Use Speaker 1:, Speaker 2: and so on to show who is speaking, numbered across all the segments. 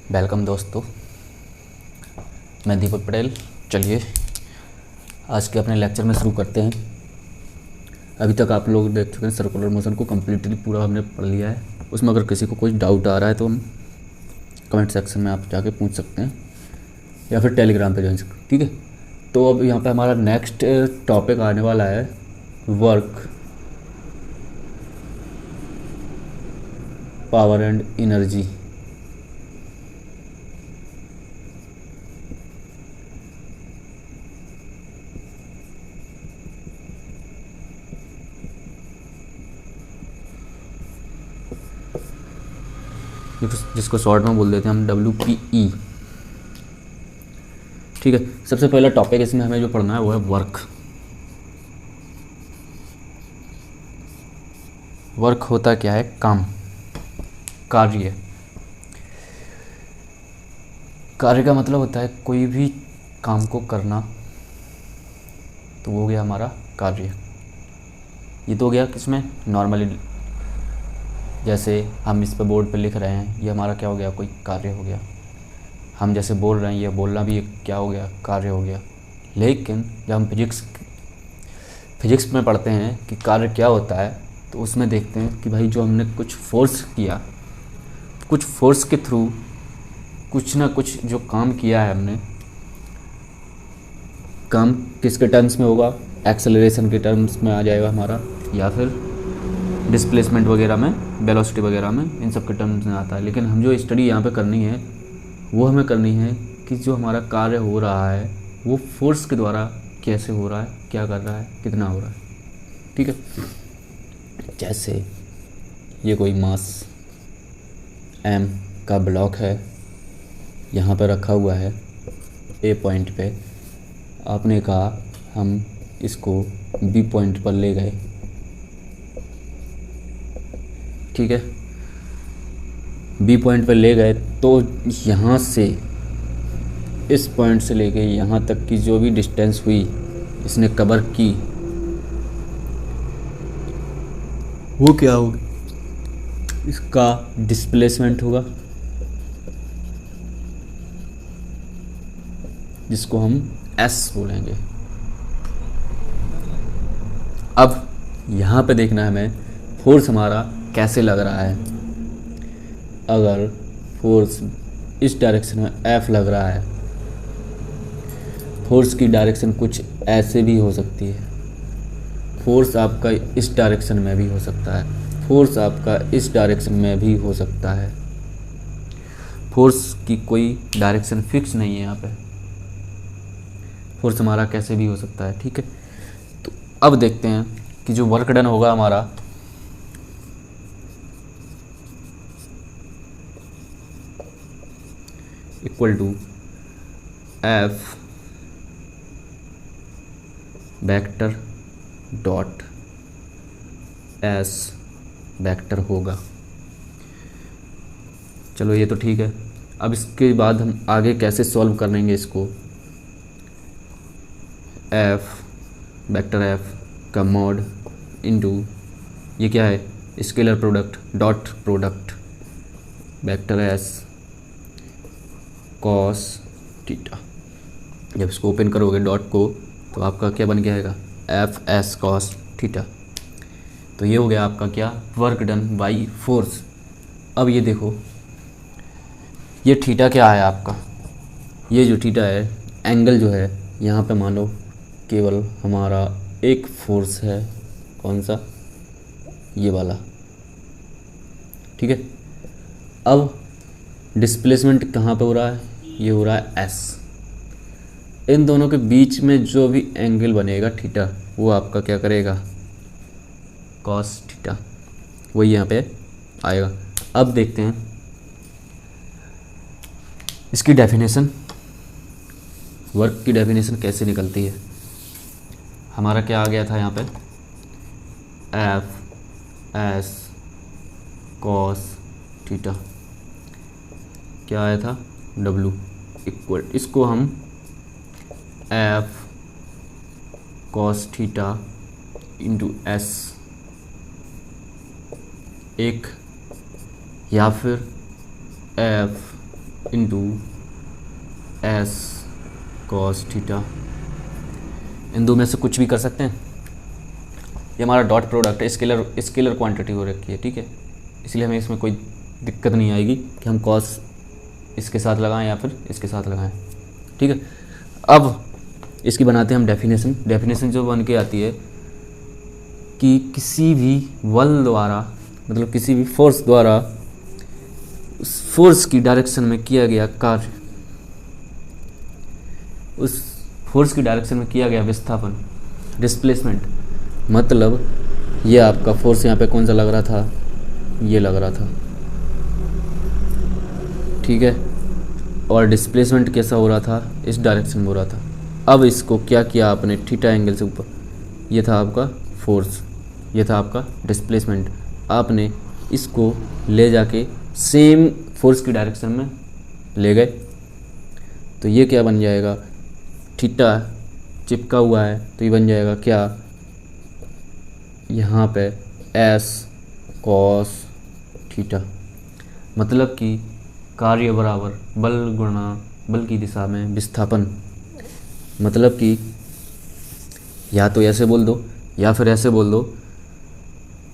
Speaker 1: Welcome दोस्तों, मैं दीपक पटेल। चलिए आज के अपने लेक्चर में शुरू करते हैं। अभी तक आप लोग देख चुके हैं सर्कुलर मोशन को कम्प्लीटली पूरा हमने पढ़ लिया है। उसमें अगर किसी को कोई डाउट आ रहा है तो हम कमेंट सेक्शन में आप जाके पूछ सकते हैं या फिर टेलीग्राम पे ज्वाइन सकते हैं। ठीक है, तो अब यहाँ पे हमारा नेक्स्ट टॉपिक आने वाला है वर्क, पावर एंड एनर्जी। जिसको शॉर्ट में बोल देते हैं हम WPE। ठीक है, सबसे पहला टॉपिक इसमें हमें जो पढ़ना है वो है वर्क। वर्क होता क्या है? काम, कार्य। कार्य का मतलब होता है कोई भी काम को करना, तो वो हो गया हमारा कार्य। ये तो हो गया किसमें? नॉर्मली जैसे हम इस पे बोर्ड पे लिख रहे हैं, ये हमारा क्या हो गया? कोई कार्य हो गया। हम जैसे बोल रहे हैं, ये बोलना भी एक क्या हो गया? कार्य हो गया। लेकिन जब हम फिजिक्स में पढ़ते हैं कि कार्य क्या होता है, तो उसमें देखते हैं कि भाई जो हमने कुछ फोर्स किया, कुछ फोर्स के थ्रू कुछ ना कुछ जो काम किया है हमने, काम किसके टर्म्स में होगा? एक्सेलरेशन के टर्म्स में आ जाएगा हमारा, या फिर डिस्प्लेसमेंट वगैरह में, वेलोसिटी वगैरह में, इन सब के टर्म्स में आता है। लेकिन हम जो स्टडी यहाँ पे करनी है वो हमें करनी है कि जो हमारा कार्य हो रहा है वो फोर्स के द्वारा कैसे हो रहा है, क्या कर रहा है, कितना हो रहा है। ठीक है, जैसे ये कोई मास M का ब्लॉक है, यहाँ पर रखा हुआ है A पॉइंट पे। आपने कहा हम इसको B पॉइंट पर ले गए। ठीक है, B पॉइंट पर ले गए तो यहाँ से, इस पॉइंट से लेके यहाँ तक की जो भी डिस्टेंस हुई इसने कवर की, वो क्या होगा? इसका डिस्प्लेसमेंट होगा, जिसको हम S बोलेंगे। अब यहाँ पे देखना है हमें फोर्स हमारा कैसे लग रहा है। अगर फोर्स इस डायरेक्शन में F लग रहा है, फोर्स की डायरेक्शन कुछ ऐसे भी हो सकती है। फोर्स आपका इस डायरेक्शन में भी हो सकता है, फोर्स आपका इस डायरेक्शन में भी हो सकता है। फोर्स की कोई डायरेक्शन फिक्स नहीं है यहाँ पे, फोर्स हमारा कैसे भी हो सकता है। ठीक है, तो अब देखते हैं कि जो वर्क डन होगा हमारा, equal to F vector dot S vector होगा। चलो ये तो ठीक है। अब इसके बाद हम आगे कैसे सॉल्व कर लेंगे इसको? F वेक्टर F का मॉड इनटू ये क्या है? Scalar product dot product vector S cos theta. जब इसको ओपन करोगे डॉट को, तो आपका क्या बन जाएगा? FS cos theta. तो ये हो गया आपका क्या? Work done by force. अब ये देखो, ये थीटा क्या है आपका? ये जो थीटा है, एंगल जो है, यहाँ पे मानो केवल हमारा एक फोर्स है। कौन सा? ये वाला। ठीक है, अब डिस्प्लेसमेंट कहाँ पे हो रहा है? ये हो रहा है S। इन दोनों के बीच में जो भी एंगल बनेगा थीटा, वो आपका क्या करेगा? Cos theta. वही यहाँ पे आएगा। अब देखते हैं इसकी डेफिनेशन, वर्क की डेफिनेशन कैसे निकलती है। हमारा क्या आ गया था यहाँ पे? FS cos theta. क्या आया था? W इक्वल, इसको हम F cos theta into S एक, या फिर F into S cos theta. इन दो में से कुछ भी कर सकते हैं। ये हमारा डॉट प्रोडक्ट है, स्केलर क्वांटिटी हो रखी है, ठीक है, इसलिए हमें इसमें कोई दिक्कत नहीं आएगी कि हम कॉस इसके साथ लगाएं या फिर इसके साथ लगाएं, ठीक है। अब इसकी बनाते हैं हम डेफिनेशन जो बन के आती है कि किसी भी बल द्वारा, मतलब किसी भी फोर्स द्वारा उस फोर्स की डायरेक्शन में किया गया कार्य, उस फोर्स की डायरेक्शन में किया गया विस्थापन, डिस्प्लेसमेंट, मतलब ये आपका फोर्स यहाँ पे कौन सा लग रहा था, ये लग रहा था, ठीक है, और डिस्प्लेसमेंट कैसा हो रहा था, इस डायरेक्शन में हो रहा था। अब इसको क्या किया आपने, थीटा एंगल से ऊपर, ये था आपका फोर्स, ये था आपका डिस्प्लेसमेंट, आपने इसको ले जाके सेम फोर्स की डायरेक्शन में ले गए, तो ये क्या बन जाएगा, थीटा चिपका हुआ है तो ये बन जाएगा क्या, यहाँ पे एस कॉस थीटा, मतलब कि कार्य बराबर बल गुणा बल की दिशा में विस्थापन, मतलब कि या तो ऐसे बोल दो या फिर ऐसे बोल दो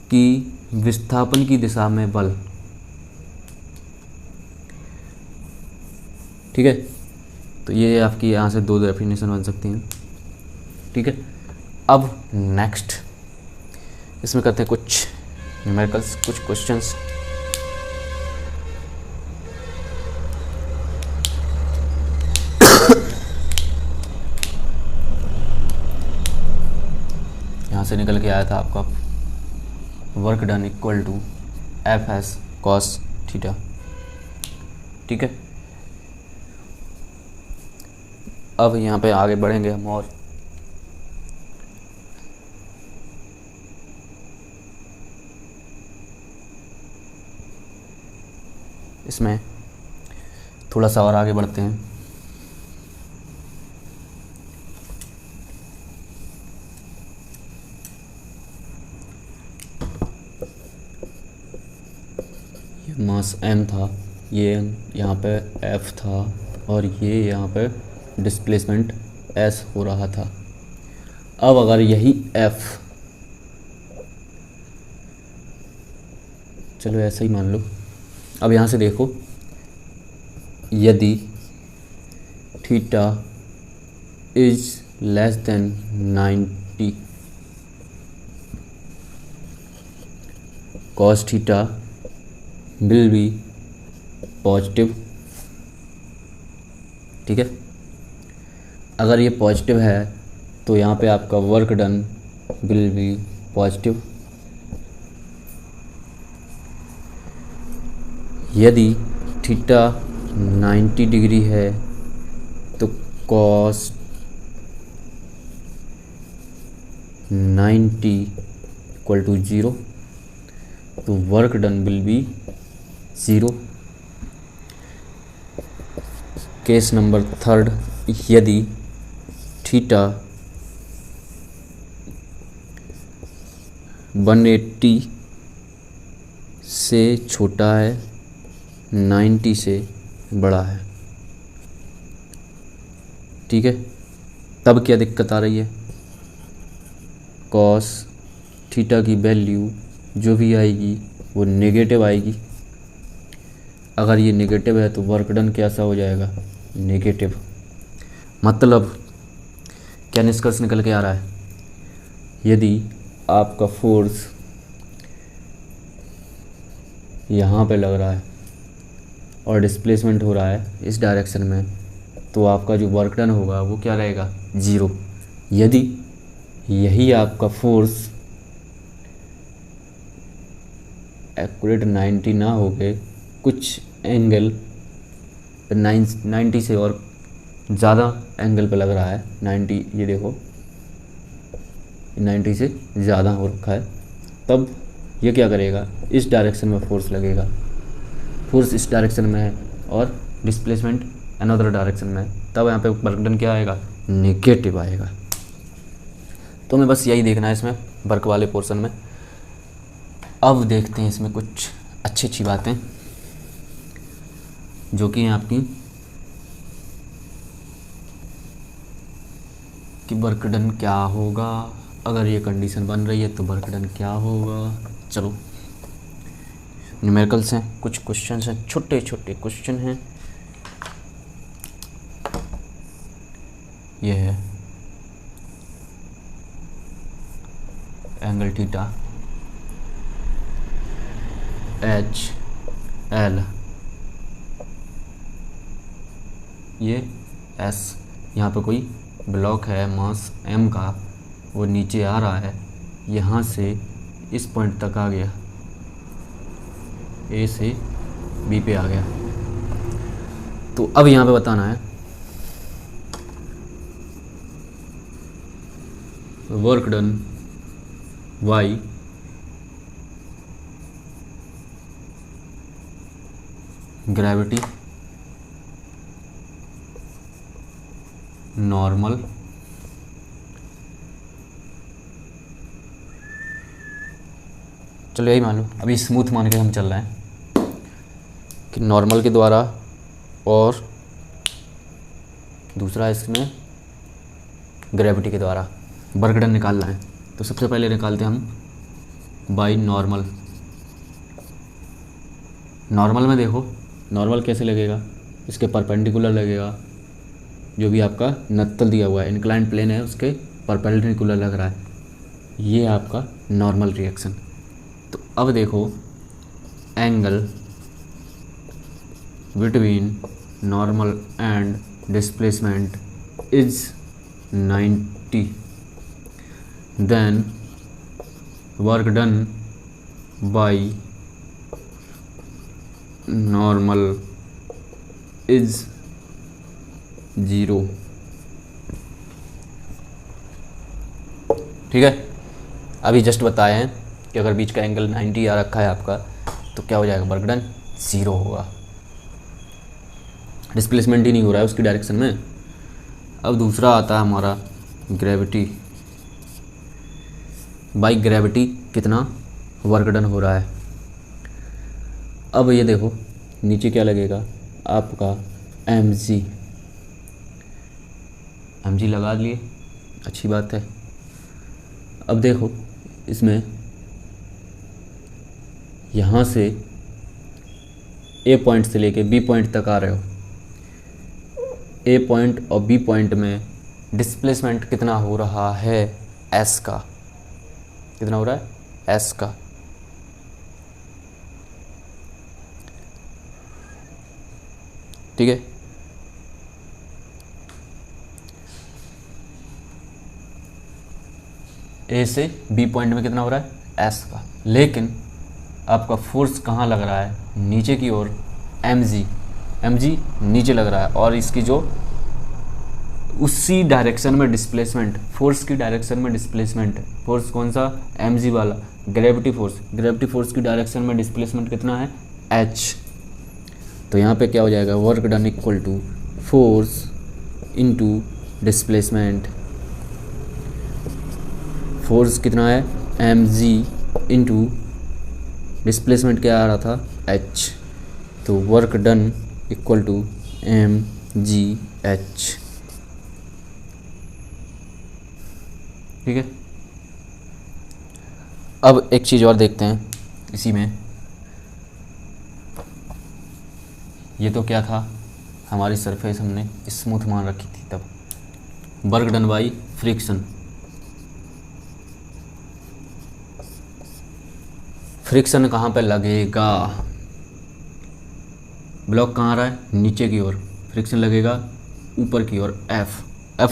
Speaker 1: कि विस्थापन की दिशा में बल, ठीक है। तो ये आपकी यहाँ से दो डेफिनेशन बन सकती हैं, ठीक है। अब नेक्स्ट इसमें करते हैं कुछ न्यूमेरिकल्स, कुछ क्वेश्चंस। यहाँ से निकल के आया था आपका work done equal to F S cos theta, ठीक है। अब यहाँ पे आगे बढ़ेंगे हम और इसमें थोड़ा सा और आगे बढ़ते हैं। ये मास m था, ये यहाँ पे f था और ये यहाँ पे डिस्प्लेसमेंट s हो रहा था। अब अगर यही f, चलो ऐसा ही मान लो, अब यहाँ से देखो, यदि theta is less than 90 cos theta will be positive, ठीक है। अगर ये पॉजिटिव है तो यहाँ पे आपका work done will be positive. यदि थीटा 90 डिग्री है तो कॉस 90 इक्वल टू 0, तो work done will be 0। Case number 3, यदि थीटा 180 से छोटा है, 90 से बड़ा है, ठीक है, तब क्या दिक्कत आ रही है, कॉस थीटा की वैल्यू जो भी आएगी वो नेगेटिव आएगी। अगर ये नेगेटिव है तो वर्क डन कैसा हो जाएगा, नेगेटिव। मतलब क्या निष्कर्ष निकल के आ रहा है, यदि आपका फोर्स यहाँ पे लग रहा है और डिस्प्लेसमेंट हो रहा है इस डायरेक्शन में, तो आपका जो वर्क डन होगा वो क्या रहेगा, 0। यदि यही आपका फोर्स एक्यूरेट 90 ना हो के कुछ एंगल 90 से और ज़्यादा एंगल पे लग रहा है, 90, ये देखो 90 से ज़्यादा हो रखा है, तब ये क्या करेगा, इस डायरेक्शन में फोर्स लगेगा, फोर्स इस डायरेक्शन में है और डिस्प्लेसमेंट अनदर डायरेक्शन में है, तब यहाँ पे वर्क डन क्या आएगा, नेगेटिव आएगा। तो हमें बस यही देखना है इसमें वर्क वाले पोर्शन में। अब देखते हैं इसमें कुछ अच्छी अच्छी बातें। जो कि है आपकी कि वर्क डन क्या होगा, अगर ये कंडीशन बन रही है तो वर्क डन क्या होगा। चलो न्यूमेरिकल्स हैं, कुछ क्वेश्चंस हैं, छोटे छोटे क्वेश्चन हैं। ये है एंगल थीटा एच एल, ये एस, यहाँ पे कोई ब्लॉक है मास m का, वो नीचे आ रहा है, यहाँ से इस पॉइंट तक आ गया, A से B पे आ गया। तो अब यहाँ पे बताना है work done y gravity normal चलो यही मान लो, अभी स्मूथ मान के हम चल रहे हैं कि नॉर्मल के द्वारा, और दूसरा इसमें ग्रेविटी के द्वारा वर्क डन निकालना है। तो सबसे पहले निकालते हैं हम बाई नॉर्मल। नॉर्मल में देखो, नॉर्मल कैसे लगेगा, इसके परपेंडिकुलर लगेगा, जो भी आपका नत्तल दिया हुआ है, इंक्लाइंड प्लेन है, उसके परपेंडिकुलर लग रहा है, ये आपका नॉर्मल रिएक्शन। तो अब देखो angle between normal and displacement is 90, then work done by normal is 0। ठीक है, अभी जस्ट बताए हैं कि अगर बीच का एंगल 90 आ रखा है आपका तो क्या हो जाएगा, वर्क डन 0 होगा, डिस्प्लेसमेंट ही नहीं हो रहा है उसकी डायरेक्शन में। अब दूसरा आता है हमारा ग्रेविटी, बाई ग्रेविटी कितना वर्क डन हो रहा है। अब ये देखो नीचे क्या लगेगा आपका mg लगा लिए, अच्छी बात है। अब देखो इसमें यहाँ से ए पॉइंट से लेके बी पॉइंट तक आ रहे हो, ए पॉइंट और बी पॉइंट में डिस्प्लेसमेंट कितना हो रहा है, एस का, कितना हो रहा है, एस का। ठीक है, ए से बी पॉइंट में कितना हो रहा है, एस का, लेकिन आपका फोर्स कहाँ लग रहा है, नीचे की ओर, mg नीचे लग रहा है, और इसकी जो उसी डायरेक्शन में डिस्प्लेसमेंट, फोर्स की डायरेक्शन में डिस्प्लेसमेंट, फोर्स कौन सा, mg वाला, ग्रेविटी फोर्स की डायरेक्शन में डिस्प्लेसमेंट कितना है, h। तो यहाँ पे क्या हो जाएगा, work done equal to force into displacement, force कितना है, mg इंटू डिस्प्लेसमेंट क्या आ रहा था, h। तो work done equal to mgh। ठीक है, अब एक चीज़ और देखते हैं इसी में। ये तो क्या था, हमारी सरफेस हमने स्मूथ मान रखी थी, तब work done by friction. Friction कहाँ पे लगेगा, ब्लॉक कहाँ आ रहा है, नीचे की ओर, फ्रिक्शन लगेगा ऊपर की ओर, एफ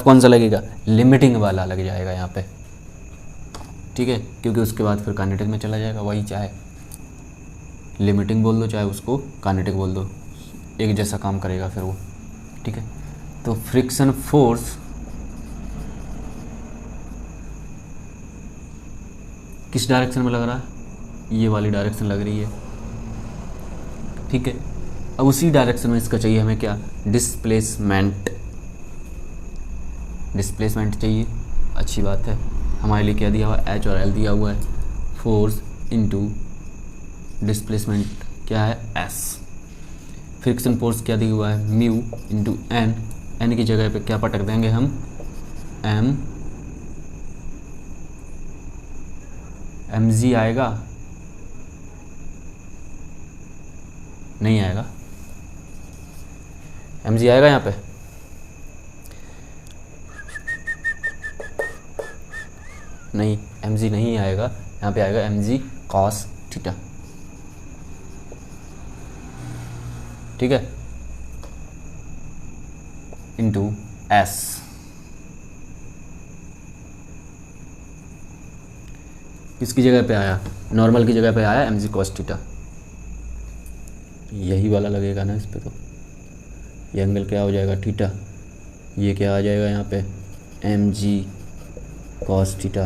Speaker 1: कौन सा लगेगा, लिमिटिंग वाला लग जाएगा यहाँ पे। ठीक है, क्योंकि उसके बाद फिर काइनेटिक में चला जाएगा, वही चाहे लिमिटिंग बोल दो चाहे उसको काइनेटिक बोल दो, एक जैसा काम करेगा फिर वो। ठीक है, तो फ्रिक्शन फोर्स किस डायरेक्शन में लग रहा है, ये वाली डायरेक्शन लग रही है। ठीक है, अब उसी डायरेक्शन में इसका चाहिए हमें क्या, डिस्प्लेसमेंट चाहिए, अच्छी बात है। हमारे लिए क्या दिया हुआ है, एच और एल दिया हुआ है, फोर्स इनटू डिस्प्लेसमेंट क्या है, एस। फ्रिक्शन फोर्स क्या दिया हुआ है, म्यू इंटू एन, एन की जगह पे क्या पटक देंगे हम, एम जी आएगा, नहीं आएगा, एम जी आएगा यहाँ पे, नहीं एम जी नहीं आएगा, यहाँ पे आएगा एम जी कॉस थीटा। ठीक है, इंटू एस, किसकी जगह पे आया, नॉर्मल की जगह पे आया एम जी कॉस थीटा, यही वाला लगेगा ना इस पे, तो ये एंगल क्या हो जाएगा थीटा, ये क्या आ जाएगा यहाँ पे M G cos theta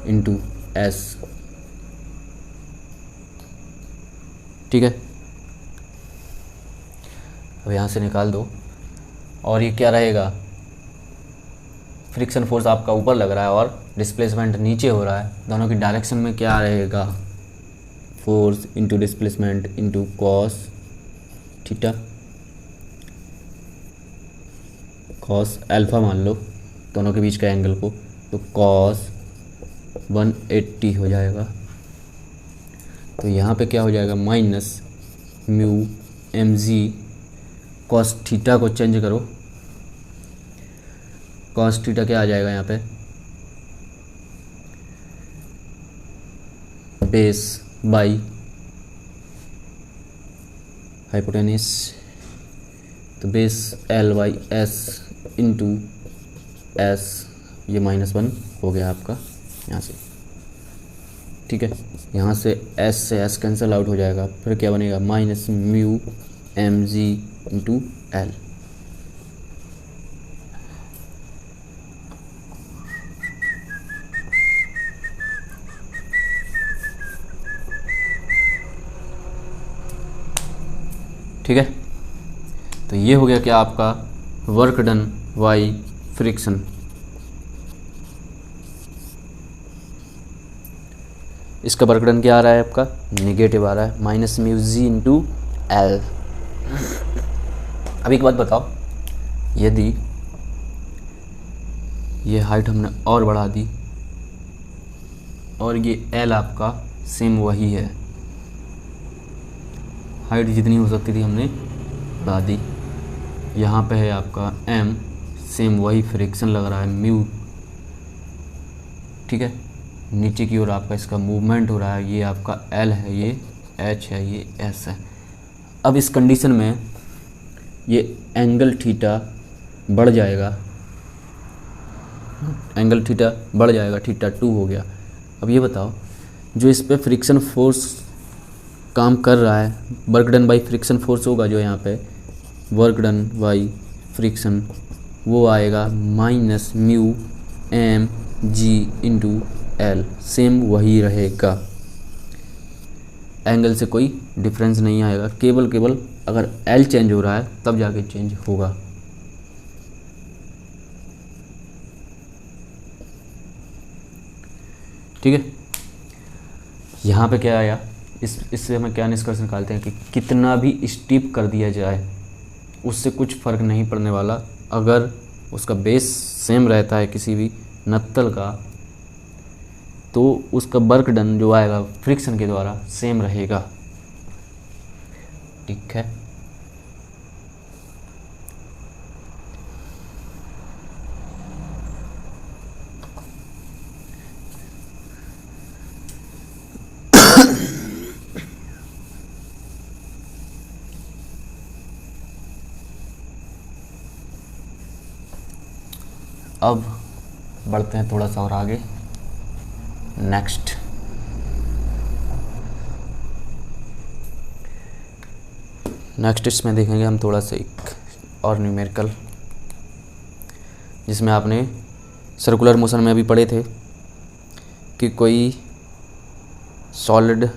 Speaker 1: into S. ठीक है, अब यहाँ से निकाल दो, और ये क्या रहेगा, फ्रिक्शन फोर्स आपका ऊपर लग रहा है और डिस्प्लेसमेंट नीचे हो रहा है, दोनों की डायरेक्शन में क्या रहेगा, force into displacement into cos theta, cos alpha मान लो दोनों के बीच का एंगल को, तो कॉस 180 हो जाएगा। तो यहाँ पे क्या हो जाएगा, minus mu M G cos theta को चेंज करो, कॉस थीटा क्या आ जाएगा यहाँ पे, बेस बाई हाइपोटेनिस, तो base L by S into S, ये -1 हो गया आपका यहाँ से। ठीक है, यहाँ से एस से एस कैंसिल आउट हो जाएगा, फिर क्या बनेगा, minus mu M G into L. ठीक है, तो ये हो गया क्या आपका वर्क डन बाई फ्रिक्शन। इसका वर्क डन क्या आ रहा है आपका, निगेटिव आ रहा है, minus mu G into L. अब एक बात बताओ, यदि ये हाइट हमने और बढ़ा दी और ये एल आपका सेम वही है, हाइट जितनी हो सकती थी हमने बढ़ा दी, यहाँ पे है आपका एम, सेम वही फ्रिक्शन लग रहा है म्यू। ठीक है, नीचे की ओर आपका इसका मूवमेंट हो रहा है, ये आपका एल है, ये एच है, ये एस है। अब इस कंडीशन में ये एंगल थीटा बढ़ जाएगा, एंगल थीटा बढ़ जाएगा, थीटा 2 हो गया। अब ये बताओ, जो इस पे फ्रिक्शन फोर्स काम कर रहा है, work done by friction force होगा जो यहाँ पे वर्क डन बाई फ्रिक्शन, वो आएगा minus mu M G into L, same वही रहेगा, एंगल से कोई डिफरेंस नहीं आएगा, केवल अगर एल चेंज हो रहा है तब जाके चेंज होगा। ठीक है, यहाँ पे क्या आया, इससे हमें क्या निष्कर्ष निकालते हैं कि कितना भी स्टीप कर दिया जाए उससे कुछ फ़र्क नहीं पड़ने वाला, अगर उसका बेस सेम रहता है किसी भी नत्तल का, तो उसका वर्क डन जो आएगा फ्रिक्शन के द्वारा सेम रहेगा। ठीक है, अब बढ़ते हैं थोड़ा सा और आगे, नेक्स्ट इसमें देखेंगे हम थोड़ा सा एक और न्यूमेरिकल, जिसमें आपने सर्कुलर मोशन में अभी पढ़े थे कि कोई सॉलिड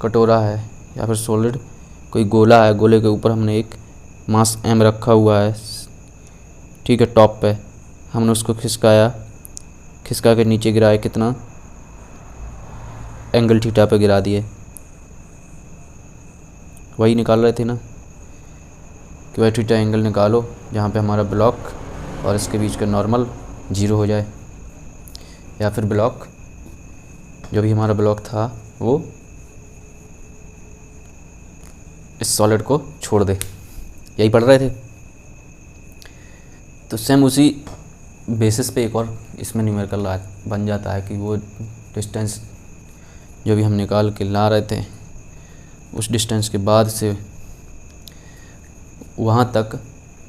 Speaker 1: कटोरा है या फिर सॉलिड कोई गोला है, गोले के ऊपर हमने एक मास एम रखा हुआ है। ठीक है, टॉप पे हमने उसको खिसका के नीचे गिराया, कितना, एंगल थीटा पे गिरा दिए। वही निकाल रहे थे ना कि भाई थीटा एंगल निकालो जहाँ पे हमारा ब्लॉक और इसके बीच का नॉर्मल 0 हो जाए, या फिर ब्लॉक जो भी हमारा ब्लॉक था वो इस सॉलिड को छोड़ दे। यही पढ़ रहे थे। तो सेम उसी बेसिस पे एक और इसमें न्यूमेरिकल बन जाता है कि वो डिस्टेंस जो भी हम निकाल के ला रहे थे उस डिस्टेंस के बाद से वहाँ तक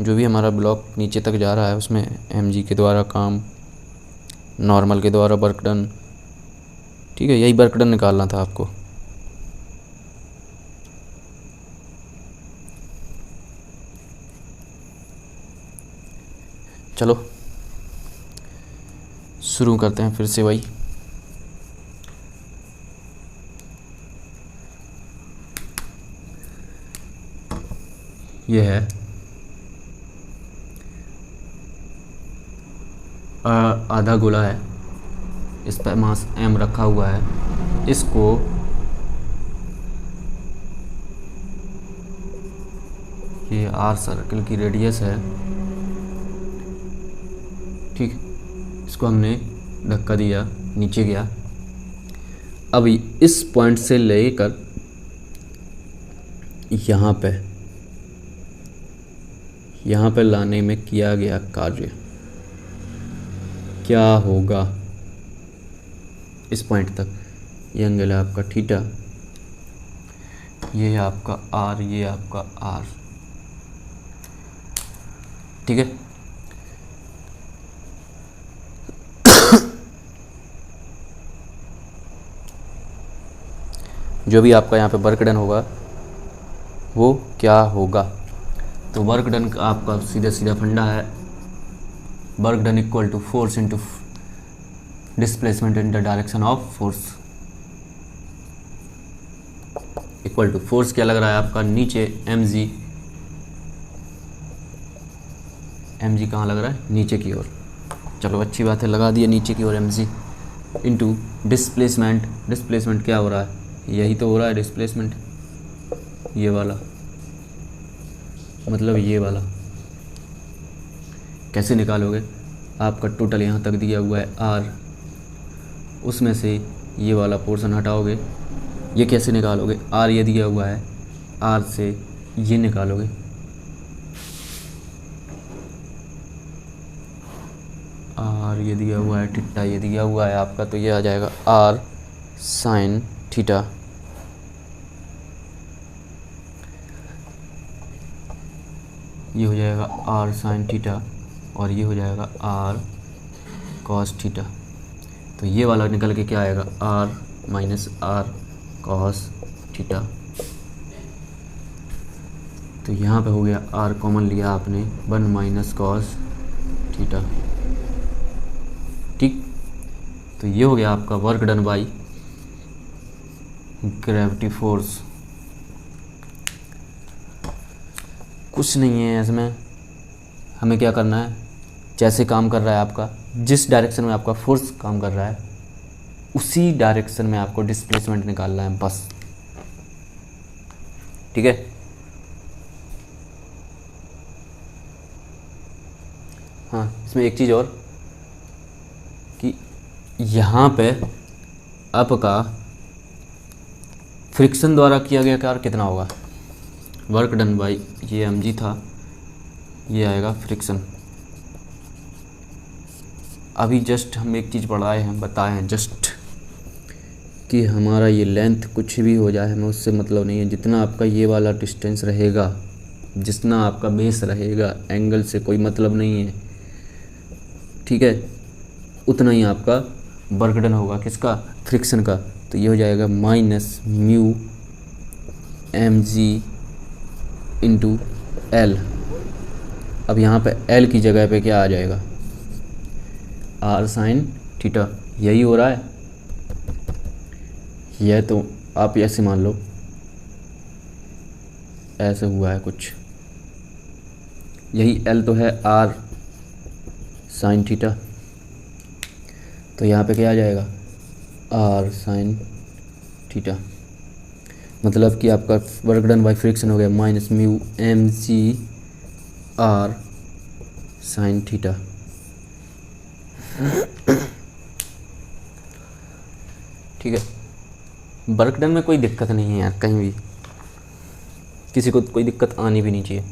Speaker 1: जो भी हमारा ब्लॉक नीचे तक जा रहा है उसमें mg के द्वारा काम, नॉर्मल के द्वारा वर्क डन। ठीक है, यही वर्क डन निकालना था आपको। चलो शुरू करते हैं फिर से वही। ये है आधा गोला है, इस पर मास m रखा हुआ है। इसको ये r सर्कल की रेडियस है, ठीक। इसको हमने धक्का दिया, नीचे गया। अब इस पॉइंट से लेकर यहाँ पे लाने में किया गया कार्य क्या होगा इस पॉइंट तक। ये एंगल है आपका थीटा, ये है आपका r, ये आपका r, ठीक है। जो भी आपका यहाँ पे वर्क डन होगा वो क्या होगा, तो वर्क डन का आपका सीधा सीधा फंडा है, work done equal to force into displacement in the direction of force, equal to force क्या लग रहा है आपका नीचे mg, mg कहाँ लग रहा है, नीचे की ओर। चलो अच्छी बात है, लगा दिया नीचे की ओर mg, इंटू डिस्प्लेसमेंट। डिस्प्लेसमेंट क्या हो रहा है, यही तो हो रहा है डिस्प्लेसमेंट, ये वाला, मतलब ये वाला। कैसे निकालोगे, आपका टोटल यहाँ तक दिया हुआ है r, उसमें से ये वाला पोर्शन हटाओगे। ये कैसे निकालोगे, r ये दिया हुआ है, r से ये निकालोगे, r ये दिया हुआ है, थीटा ये दिया हुआ है आपका, तो ये आ जाएगा r साइन थीटा। ये हो जाएगा r साइन थीटा और ये हो जाएगा r कॉस थीटा। तो ये वाला निकल के क्या आएगा, r minus r cos theta. तो यहाँ पे हो गया r कॉमन लिया आपने, 1 माइनस कॉस थीटा, ठीक। तो ये हो गया आपका work done by gravity force. कुछ नहीं है इसमें, हमें क्या करना है, जैसे काम कर रहा है आपका, जिस डायरेक्शन में आपका फोर्स काम कर रहा है उसी डायरेक्शन में आपको डिस्प्लेसमेंट निकालना है बस, ठीक है। हाँ, इसमें एक चीज़ और कि यहाँ पे आपका फ्रिक्शन द्वारा किया गया कार्य कितना होगा, वर्क डन बाई ये mg था, ये आएगा फ्रिक्शन। अभी जस्ट हम एक चीज़ पढ़ाए हैं, बताए हैं जस्ट कि हमारा ये लेंथ कुछ भी हो जाए हमें उससे मतलब नहीं है। जितना आपका ये वाला डिस्टेंस रहेगा, जितना आपका बेस रहेगा, एंगल से कोई मतलब नहीं है, ठीक है, उतना ही आपका वर्क डन होगा। किसका, फ्रिक्शन का। तो ये हो जाएगा minus mu mg into L. अब यहाँ पे एल की जगह पे क्या आ जाएगा, r साइन थीटा। यही हो रहा है, यह तो आप ऐसे मान लो, ऐसे हुआ है कुछ, यही एल तो है r साइन थीटा। तो यहाँ पे क्या आ जाएगा, r साइन थीटा। मतलब कि आपका वर्क डन बाई फ्रिक्शन हो गया minus mu M G R sine theta. ठीक है, वर्क डन में कोई दिक्कत नहीं है यार, कहीं भी किसी को कोई दिक्कत आनी भी नहीं चाहिए।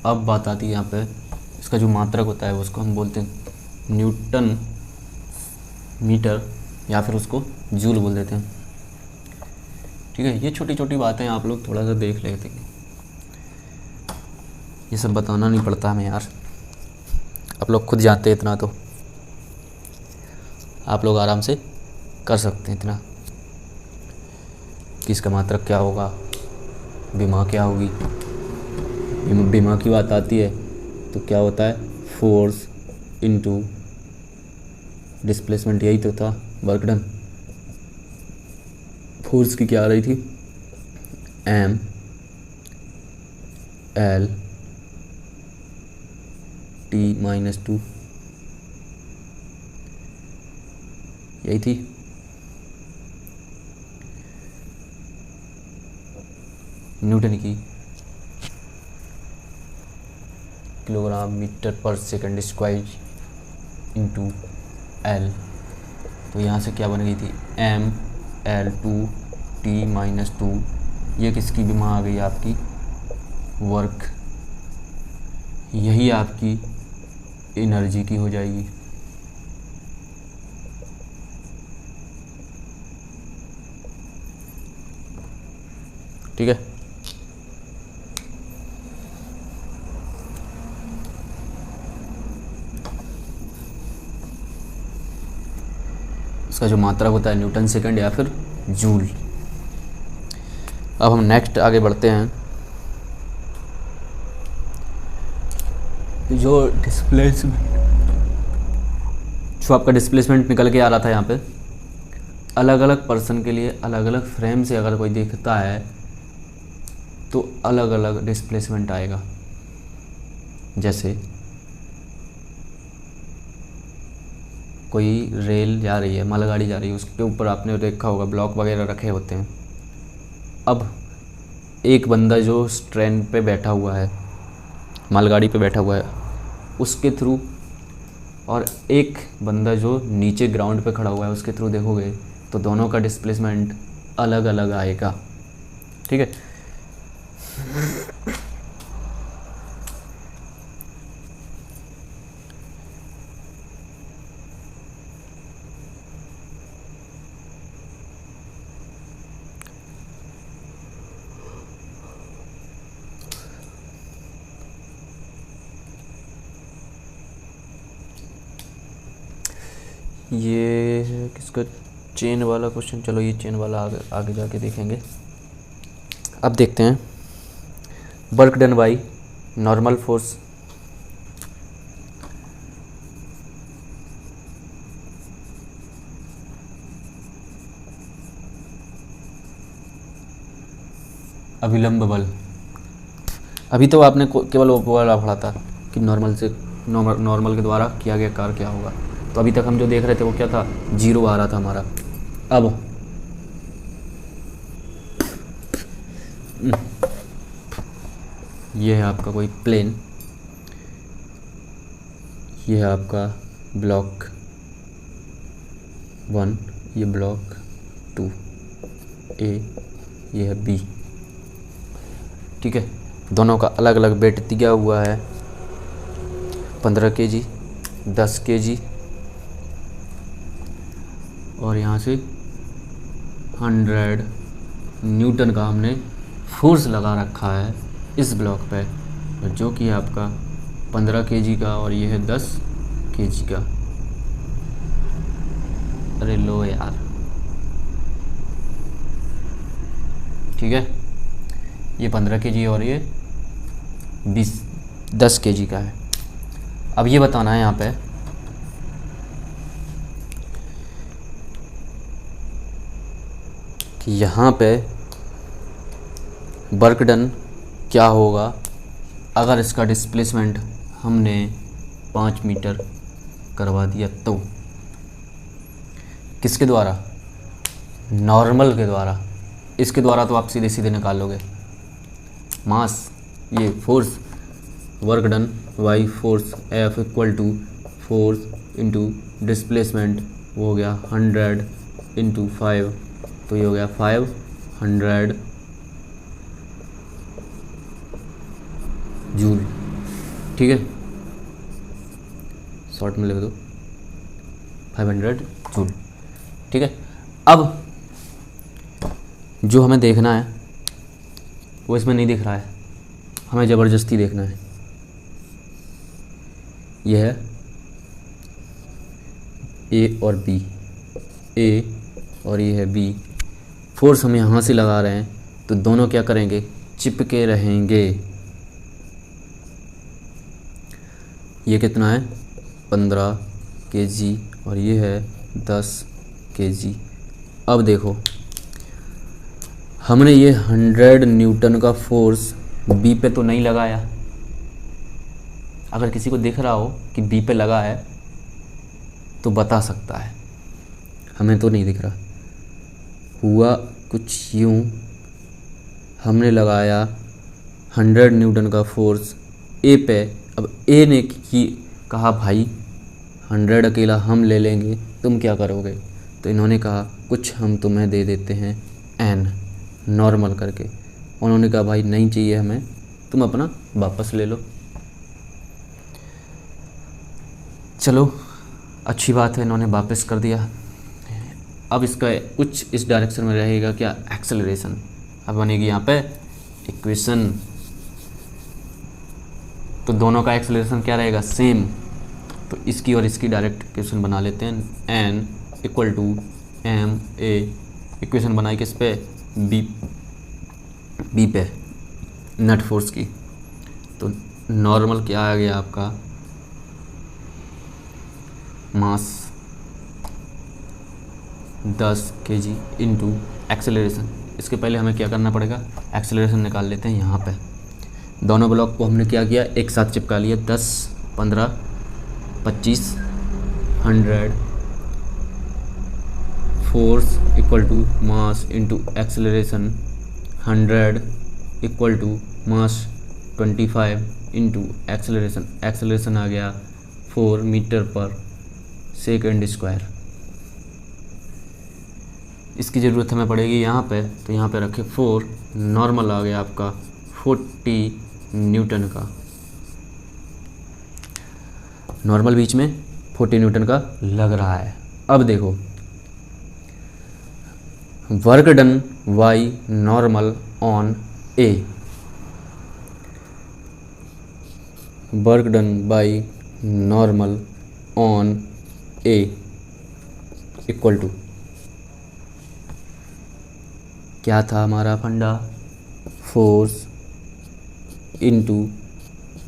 Speaker 1: अब बात आती है यहाँ पे, इसका जो मात्रक होता है उसको हम बोलते हैं न्यूटन मीटर या फिर उसको जूल बोल देते हैं। ठीक है, ये छोटी छोटी बातें आप लोग थोड़ा सा देख लेते हैं, ये सब बताना नहीं पड़ता हमें यार, आप लोग खुद जानते हैं इतना, तो आप लोग आराम से कर सकते हैं इतना कि इसका मात्रक क्या होगा, बीमा क्या होगी। बीमा की बात आती है तो क्या होता है, फोर्स इनटू डिस्प्लेसमेंट, यही तो था वर्क डन। फोर्स की क्या आ रही थी, एम एल टी माइनस 2, यही थी। न्यूटन की किलोग्राम मीटर पर सेकंड स्क्वायर इंटू एल, तो यहाँ से क्या बन गई थी, एम एल 2 टी माइनस 2, ये किसकी विमा आ गई आपकी, वर्क, यही आपकी एनर्जी की हो जाएगी। ठीक है, इसका जो मात्रक होता है न्यूटन सेकंड या फिर जूल। अब हम नेक्स्ट आगे बढ़ते हैं, जो आपका डिस्प्लेसमेंट निकल के आ रहा था यहाँ पे, अलग अलग पर्सन के लिए अलग अलग फ्रेम से अगर कोई देखता है तो अलग अलग डिस्प्लेसमेंट आएगा। जैसे कोई रेल जा रही है, मालगाड़ी जा रही है, उसके ऊपर आपने देखा होगा ब्लॉक वगैरह रखे होते हैं। अब एक बंदा जो ट्रेन पे बैठा हुआ है, मालगाड़ी पे बैठा हुआ है, उसके थ्रू, और एक बंदा जो नीचे ग्राउंड पे खड़ा हुआ है उसके थ्रू देखोगे तो दोनों का डिस्प्लेसमेंट अलग अलग आएगा। ठीक है, ये किसका चेन वाला क्वेश्चन, चलो ये चेन वाला आगे जाके देखेंगे। अब देखते हैं work done by normal force. अविलंब बल, अभी तो आपने केवल वो वाला पढ़ा था कि नॉर्मल के द्वारा किया गया कार्य क्या होगा, तो अभी तक हम जो देख रहे थे वो क्या था, 0 आ रहा था हमारा। अब ये है आपका कोई प्लेन, ये है आपका ब्लॉक 1, ये ब्लॉक 2 ए, ये है बी। ठीक है, दोनों का अलग अलग वेट दिया हुआ है, 15 kg, 10 kg, और यहाँ से 100 न्यूटन का हमने फोर्स लगा रखा है इस ब्लॉक पे, जो कि आपका 15 kg का और ये है 10 kg का। अरे लो यार, ठीक है, ये 15 kg और ये 10 kg का है। अब ये बताना है यहाँ पे कि यहाँ पे वर्क डन क्या होगा अगर इसका डिस्प्लेसमेंट हमने 5 मीटर करवा दिया तो किसके द्वारा, नॉर्मल के द्वारा। इसके द्वारा तो आप सीधे सीधे निकाल लोगे। मास ये force work done by force F equal to force into displacement, वो हो गया 100 इंटू 5, तो ये हो गया 500 जूल। ठीक है, शॉर्ट में लिख दो 500 जूल। ठीक है, अब जो हमें देखना है वो इसमें नहीं दिख रहा है, हमें ज़बरदस्ती देखना है। यह है ए और बी, ए और ये है बी। फोर्स हम यहाँ से लगा रहे हैं तो दोनों क्या करेंगे, चिपके रहेंगे। ये कितना है 15 kg और ये है 10 kg। अब देखो हमने ये 100 न्यूटन का फोर्स बी पे तो नहीं लगाया। अगर किसी को दिख रहा हो कि बी पे लगा है तो बता सकता है, हमें तो नहीं दिख रहा। हुआ कुछ यूँ, हमने लगाया 100 न्यूटन का फोर्स ए पे। अब ए ने कहा भाई 100 अकेला हम ले लेंगे, तुम क्या करोगे। तो इन्होंने कहा कुछ हम तुम्हें दे देते हैं एन नॉर्मल करके। उन्होंने कहा भाई नहीं चाहिए हमें, तुम अपना वापस ले लो। चलो अच्छी बात है, इन्होंने वापस कर दिया। अब इसका कुछ इस डायरेक्शन में रहेगा क्या, एक्सेलरेशन। अब बनेगी यहाँ पे इक्वेशन, तो दोनों का एक्सेलरेशन क्या रहेगा, सेम। तो इसकी और इसकी डायरेक्ट इक्वेशन बना लेते हैं। N equal to M A, equation बनाई किस पे, बी पे, नेट फोर्स की। तो नॉर्मल क्या आ गया आपका, मास 10 kg इंटू एक्सेलरेशन। इसके पहले हमें क्या करना पड़ेगा, एक्सेलरेशन निकाल लेते हैं। यहाँ पे दोनों ब्लॉक को हमने क्या किया, एक साथ चिपका लिया। 10, 15, 25, 100 force equal to mass into acceleration 100 equal to mass 25 into acceleration. Acceleration आ गया 4 मीटर पर सेकेंड स्क्वायर। इसकी ज़रूरत हमें पड़ेगी यहाँ पे, तो यहाँ पे रखे 4। नॉर्मल आ गया आपका 40 न्यूटन का। नॉर्मल बीच में 40 न्यूटन का लग रहा है। अब देखो work done by normal on A, work done by normal on A equal to क्या था हमारा फंडा, फोर्स इनटू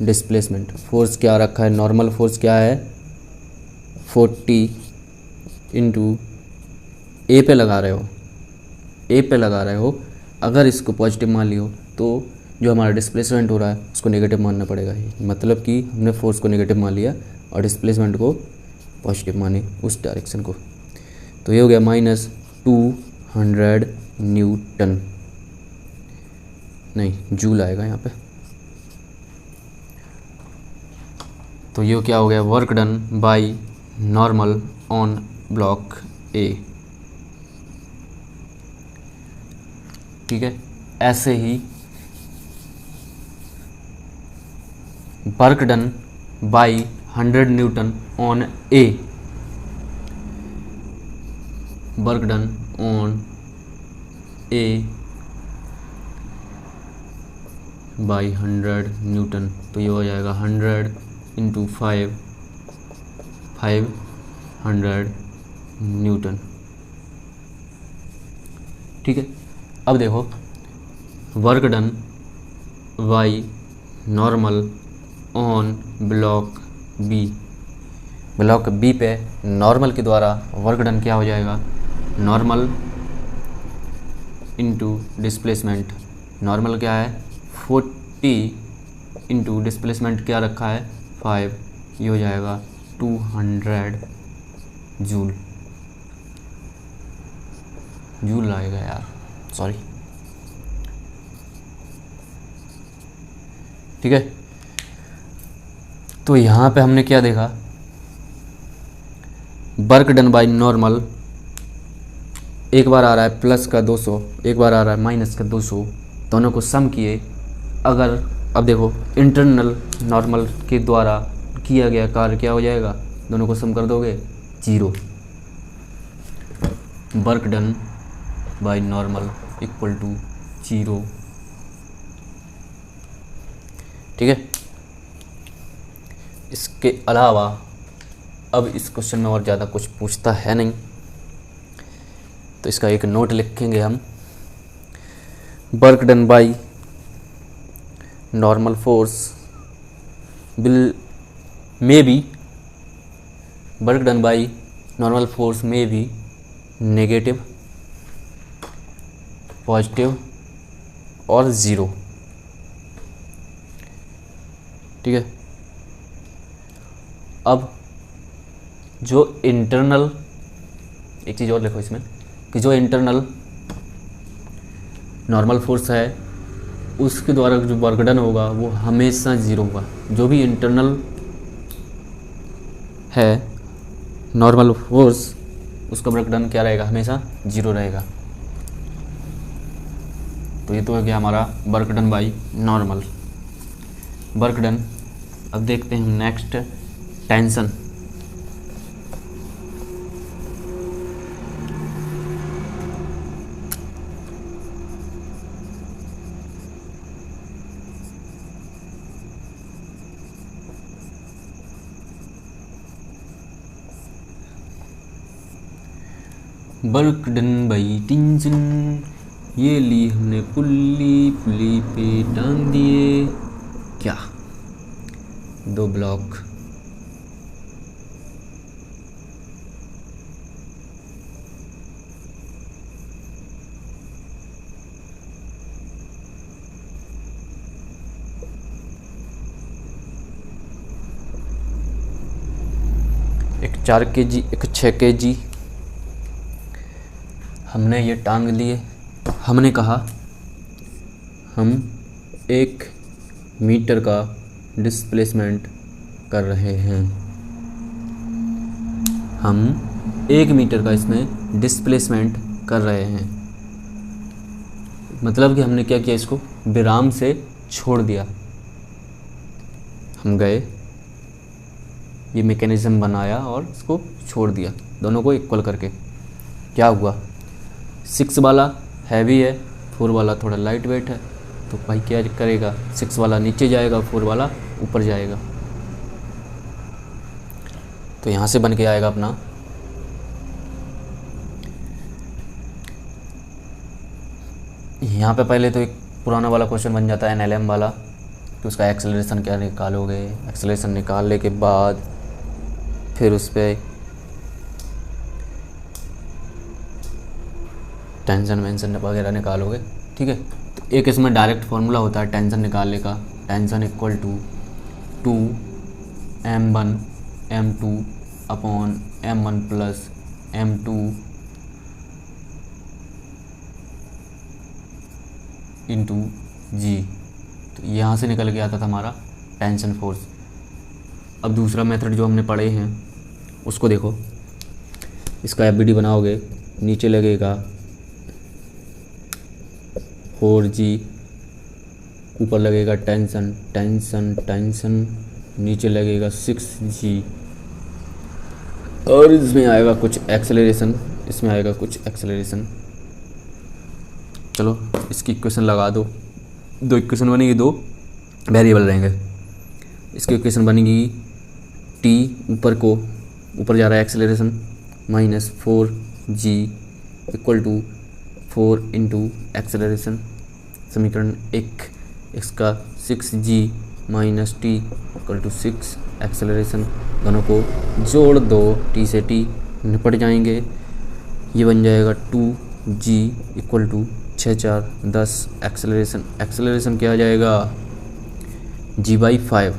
Speaker 1: डिस्प्लेसमेंट। फोर्स क्या रखा है, नॉर्मल फोर्स क्या है 40 इंटू ए पे लगा रहे हो, ए पे लगा रहे हो। अगर इसको पॉजिटिव मान लियो तो जो हमारा डिस्प्लेसमेंट हो रहा है उसको नेगेटिव मानना पड़ेगा ही। मतलब कि हमने फोर्स को नेगेटिव मान लिया और डिस्प्लेसमेंट को पॉजिटिव माने उस डायरेक्शन को। तो ये हो गया -200 न्यूटन, नहीं जूल आएगा यहाँ पे। तो ये क्या हो गया, work done by normal on block A. ठीक है, ऐसे ही work done by 100 newton on A, work done on A by 100 newton. तो ये हो जाएगा 100 इंटू 500 न्यूटन। ठीक है, अब देखो work done by normal on block B, block B पे नॉर्मल के द्वारा वर्क डन क्या हो जाएगा, नॉर्मल इंटू डिस्प्लेसमेंट। नॉर्मल क्या है 40 इंटू डिस्प्लेसमेंट क्या रखा है 5, ये हो जाएगा 200 जूल। जूल आएगा यार, सॉरी। ठीक है, तो यहाँ पे हमने क्या देखा, वर्क डन बाय नॉर्मल एक बार आ रहा है प्लस का 200, एक बार आ रहा है माइनस का 200, दोनों को सम किए। अगर अब देखो इंटरनल नॉर्मल के द्वारा किया गया कार्य क्या हो जाएगा, दोनों को सम कर दोगे 0। Work done by normal equal to 0। ठीक है, इसके अलावा अब इस क्वेश्चन में और ज़्यादा कुछ पूछता है नहीं, तो इसका एक नोट लिखेंगे हम। Work done by normal force will may be, work done by normal force may be negative, positive और 0। ठीक है, अब जो इंटरनल, एक चीज़ और लिखो इसमें कि जो इंटरनल नॉर्मल फोर्स है उसके द्वारा जो वर्क डन होगा वो हमेशा 0 होगा। जो भी इंटरनल है नॉर्मल फोर्स उसका वर्क डन क्या रहेगा, हमेशा 0 रहेगा। तो ये तो है क्या हमारा work done by normal, work done. अब देखते हैं next tension. Work done by tension, ये ली हमने पुल्ली, पुल्ली पे टांग दिए क्या 2 ब्लॉक। एक 4 kg, एक 6 kg हमने ये टांग लिए। हमने कहा हम 1 मीटर का डिस्प्लेसमेंट कर रहे हैं, हम 1 मीटर का इसमें डिस्प्लेसमेंट कर रहे हैं। मतलब कि हमने क्या किया, इसको विराम से छोड़ दिया। हम गए, ये मैकेनिज्म बनाया और इसको छोड़ दिया, दोनों को इक्वल करके। क्या हुआ, 6 वाला हैवी है, 4 वाला थोड़ा लाइट वेट है, तो भाई क्या करेगा, 6 वाला नीचे जाएगा, 4 वाला ऊपर जाएगा। तो यहाँ से बन के आएगा अपना यहाँ पे पहले तो एक पुराना वाला क्वेश्चन बन जाता है NLM वाला, कि उसका एक्सेलरेशन क्या निकालोगे। एक्सेलरेशन निकालने के बाद फिर उस पर टेंशन वेंशन वगैरह निकालोगे। ठीक है, तो एक इसमें डायरेक्ट फार्मूला होता है टेंशन निकालने का, tension equal to 2m1 m2 upon m1 plus m2 into g. तो यहाँ से निकल के आता था हमारा टेंशन फोर्स। अब दूसरा मेथड जो हमने पढ़े हैं उसको देखो, इसका FBD बनाओगे, नीचे लगेगा 4G, ऊपर लगेगा टेंशन टेंशन टेंशन, नीचे लगेगा 6G, और इसमें आएगा कुछ एक्सेलरेशन, इसमें आएगा कुछ एक्सेलरेशन। चलो इसकी इक्वेशन लगा दो, 2 इक्वेशन बनेगी, 2 वेरिएबल रहेंगे। इसकी इक्वेशन बनेगी T ऊपर जा रहा है acceleration minus 4G equal to 4 into acceleration. समीकरण 1, इसका 6G minus T equal to 6 acceleration, दोनों को जोड़ दो, टी से टी निपट जाएंगे। ये बन जाएगा 2g इक्वल टू 6 4 10। एक्सेलरेशन क्या आ जाएगा, g/5।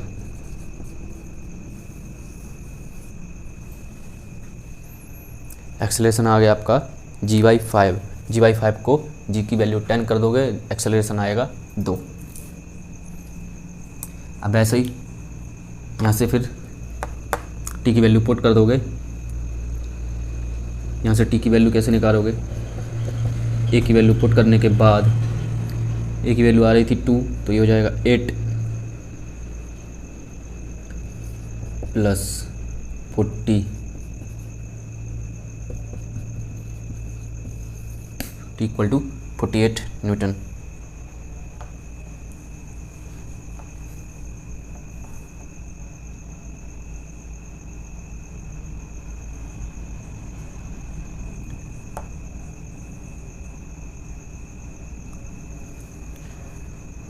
Speaker 1: एक्सेलरेशन आ गया आपका g/5। g/5 को g की वैल्यू 10 कर दोगे, एक्सेलरेशन आएगा 2। अब ऐसे ही यहाँ से फिर t की वैल्यू पुट कर दोगे। यहाँ से t की वैल्यू कैसे निकालोगे, a की वैल्यू पुट करने के बाद a की वैल्यू आ रही थी 2, तो ये हो जाएगा 8 + 40 t इक्वल टू 48 न्यूटन।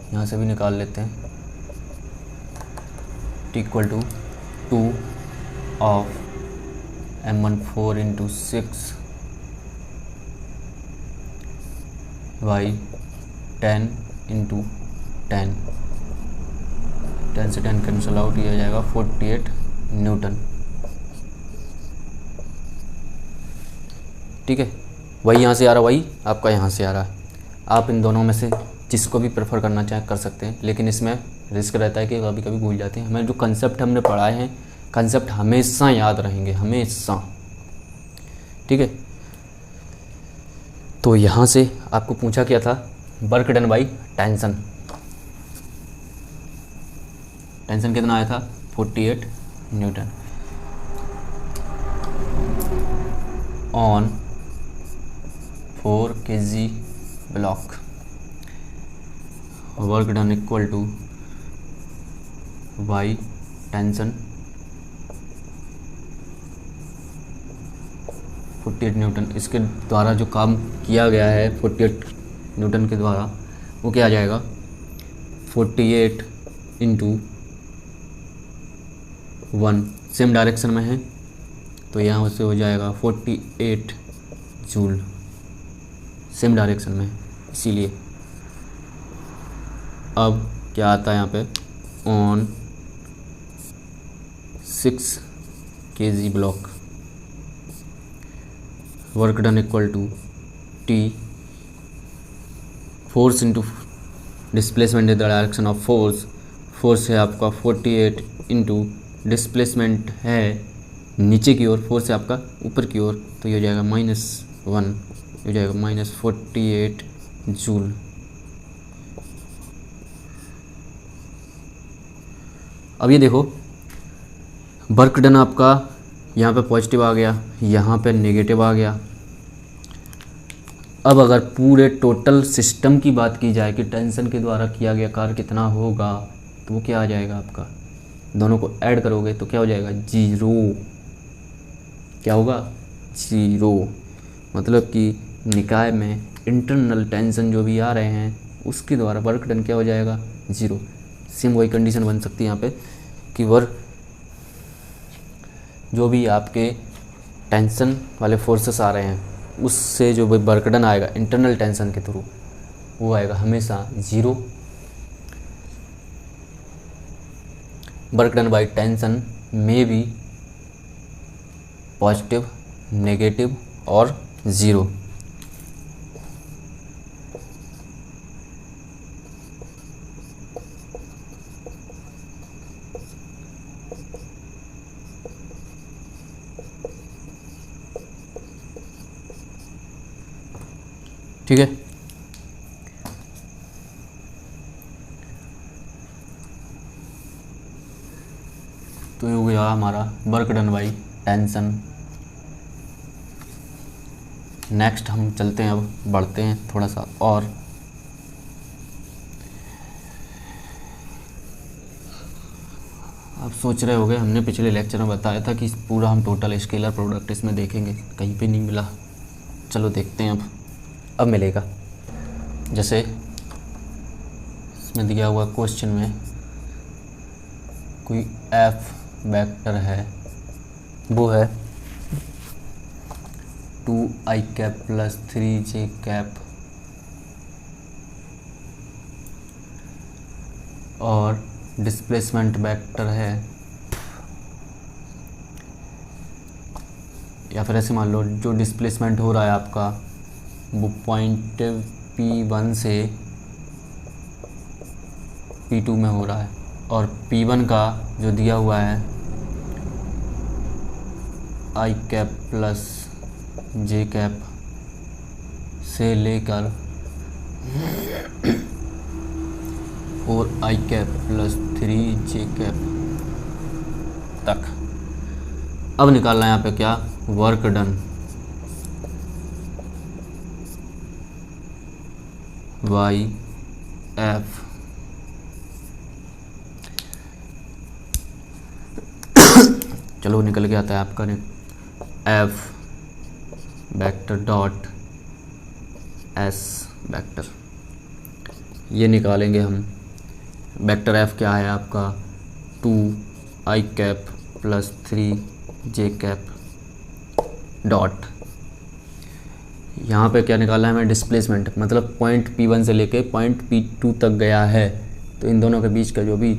Speaker 1: यहाँ से भी निकाल लेते हैं, t equal to 2 of m14 × 6 by 10 × 10। 10 से 10 कैंसिल आउट, ये आ जाएगा 48 न्यूटन। ठीक है, वही यहाँ से आ रहा, वही आपका यहाँ से आ रहा है। आप इन दोनों में से जिसको भी प्रेफर करना चाहें कर सकते हैं, लेकिन इसमें रिस्क रहता है कि कभी कभी भूल जाते हैं। हमें जो कंसेप्ट हमने पढ़ाए हैं, कंसेप्ट हमेशा याद रहेंगे, हमेशा। ठीक है, तो यहाँ से आपको पूछा क्या था, work done by tension. Tension कितना आया था, 48 Newton on 4 kg block. Work done equal two by tension 48 Newton. इसके द्वारा जो काम किया गया है 48 न्यूटन के द्वारा, वो क्या आ जाएगा, 48 × 1, सेम डायरेक्शन में है तो यहाँ से हो जाएगा 48 जूल, सेम डायरेक्शन में, इसीलिए। अब क्या आता है यहाँ पे, on 6 kg block. Work done equal to T, force into displacement in the direction of force. Force है आपका 48 इंटू डिस्प्लेसमेंट है नीचे की ओर, फोर्स है आपका ऊपर की ओर, तो ये हो जाएगा -1, हो जाएगा -48 जूल। अब ये देखो, वर्क डन आपका यहाँ पे पॉजिटिव आ गया, यहाँ पे नेगेटिव आ गया। अब अगर पूरे टोटल सिस्टम की बात की जाए कि टेंशन के द्वारा किया गया कार्य कितना होगा, तो वो क्या आ जाएगा आपका, दोनों को ऐड करोगे तो क्या हो जाएगा, 0। क्या होगा, 0। मतलब कि निकाय में इंटरनल टेंशन जो भी आ रहे हैं उसके द्वारा वर्क डन क्या हो जाएगा, 0। सेम वही कंडीशन बन सकती है यहाँ पे कि वर्क जो भी आपके टेंशन वाले फोर्सेस आ रहे हैं उससे जो भी वर्क डन आएगा इंटरनल टेंशन के थ्रू, वो आएगा हमेशा 0। वर्क डन बाई टेंशन में भी पॉजिटिव, नेगेटिव और 0। ठीक है, तो ये हो गया हमारा work done by tension. Next हम चलते हैं, अब बढ़ते हैं थोड़ा सा और। आप सोच रहे होंगे हमने पिछले लेक्चर में बताया था कि पूरा हम टोटल स्केलर प्रोडक्ट इसमें देखेंगे, कहीं पे नहीं मिला। चलो देखते हैं, अब मिलेगा। जैसे इसमें दिया हुआ क्वेश्चन में कोई f वेक्टर है वो है 2i cap plus 3j cap और डिस्प्लेसमेंट वेक्टर है, या फिर ऐसे मान लो जो डिस्प्लेसमेंट हो रहा है आपका वो पॉइंट P1 से P2 में हो रहा है, और P1 का जो दिया हुआ है i cap plus j cap से लेकर और i cap plus 3j cap तक। अब निकालना है यहाँ पे क्या, वर्क डन y f चलो निकल के आता है आपका f vector dot s vector. ये निकालेंगे हम। वेक्टर f क्या है आपका 2i cap plus 3j cap dot, यहाँ पे क्या निकालना है हमें, डिस्प्लेसमेंट, मतलब पॉइंट P1 से लेके पॉइंट P2 तक गया है, तो इन दोनों के बीच का जो भी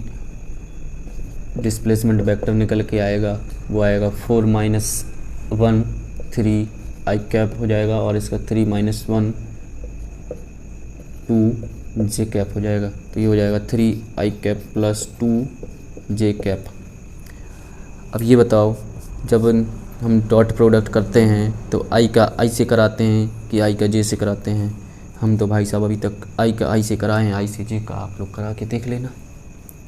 Speaker 1: डिस्प्लेसमेंट वेक्टर निकल के आएगा वो आएगा 4 - 1 3i कैप हो जाएगा, और इसका 3 - 1 2j कैप हो जाएगा, तो ये हो जाएगा 3i cap plus 2j cap. अब ये बताओ, जब हम डॉट प्रोडक्ट करते हैं तो i का i से कराते हैं कि i का j से कराते हैं? हम तो भाई साहब अभी तक i का i से कराए हैं, i से j का आप लोग करा के देख लेना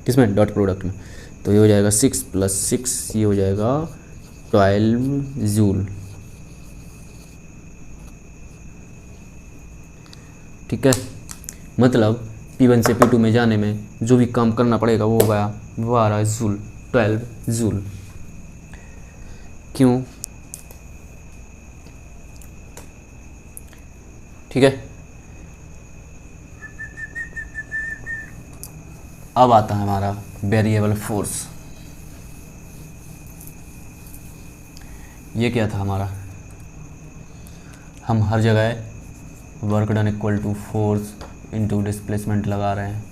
Speaker 1: किसमें, डॉट प्रोडक्ट में। तो ये हो जाएगा 6 + 6, ये हो जाएगा 12 जूल। ठीक है, मतलब P1 से P2 में जाने में जो भी काम करना पड़ेगा वो होगा, वो आ रहा है जूल, 12 जूल। क्यों? ठीक है, अब आता है हमारा वेरिएबल फोर्स। ये क्या था हमारा, हम हर जगह work done equal to force into displacement लगा रहे हैं,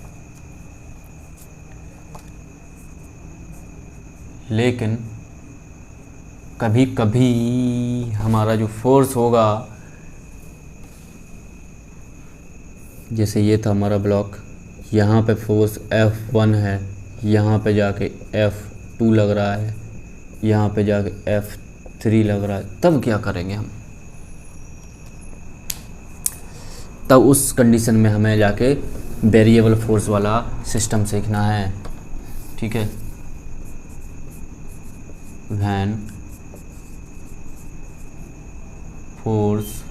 Speaker 1: लेकिन कभी कभी हमारा जो फोर्स होगा, जैसे ये था हमारा ब्लॉक, यहाँ पे फोर्स F1 है, यहाँ पे जाके F2 लग रहा है, यहाँ पे जाके F3 लग रहा है, तब क्या करेंगे हम? तब उस कंडीशन में हमें जाके वेरिएबल फोर्स वाला सिस्टम सीखना है। ठीक है, व्हेन फोर्स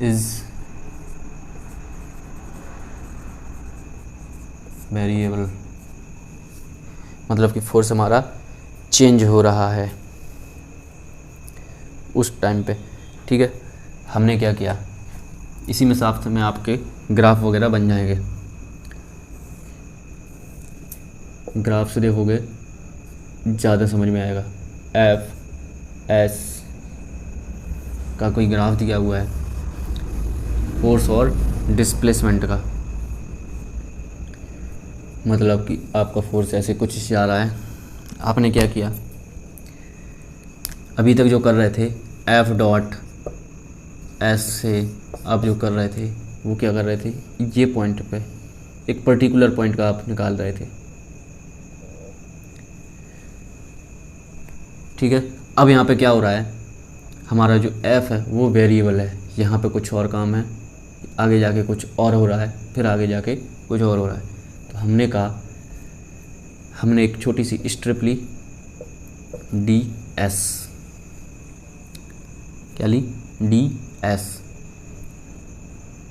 Speaker 1: इज वेरिएबल, मतलब कि फोर्स हमारा चेंज हो रहा है उस टाइम पे। ठीक है, हमने क्या किया, इसी में साफ में आपके ग्राफ वगैरह बन जाएंगे। ग्राफ से देखोगे ज़्यादा समझ में आएगा। F S का कोई ग्राफ दिया हुआ है फोर्स और डिस्प्लेसमेंट का, मतलब कि आपका फोर्स ऐसे कुछ जा रहा है। आपने क्या किया, अभी तक जो कर रहे थे F डॉट S से आप जो कर रहे थे वो क्या कर रहे थे, ये पॉइंट पे एक पर्टिकुलर पॉइंट का आप निकाल रहे थे। ठीक है, अब यहाँ पे क्या हो रहा है, हमारा जो F है वो वेरिएबल है, यहाँ पे कुछ और काम है, आगे जाके कुछ और हो रहा है, फिर आगे जाके कुछ और हो रहा है। तो हमने कहा, हमने एक छोटी सी स्ट्रिप ली DS, क्या ली, DS।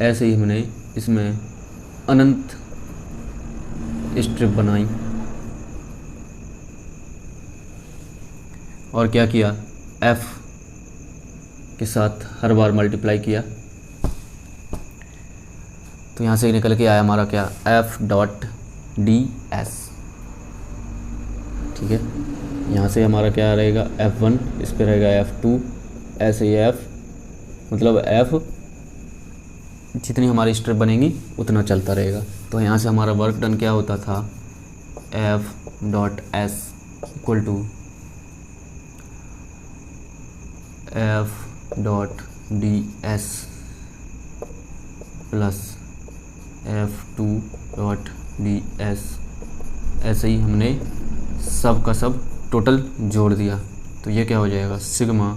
Speaker 1: ऐसे ही हमने इसमें अनंत स्ट्रिप बनाई और क्या किया, F के साथ हर बार मल्टीप्लाई किया, तो यहाँ से निकल के आया हमारा क्या, F डॉट DS। ठीक है। यहाँ से हमारा क्या रहेगा F1, इस पर रहेगा F2, ऐसे ही F, मतलब F जितनी हमारी स्टेप बनेंगी उतना चलता रहेगा। तो यहाँ से हमारा वर्क डन क्या होता था, F.S equal to F.DS plus F2.DS। ऐसे ही हमने सब का सब टोटल जोड़ दिया, तो ये क्या हो जाएगा, sigma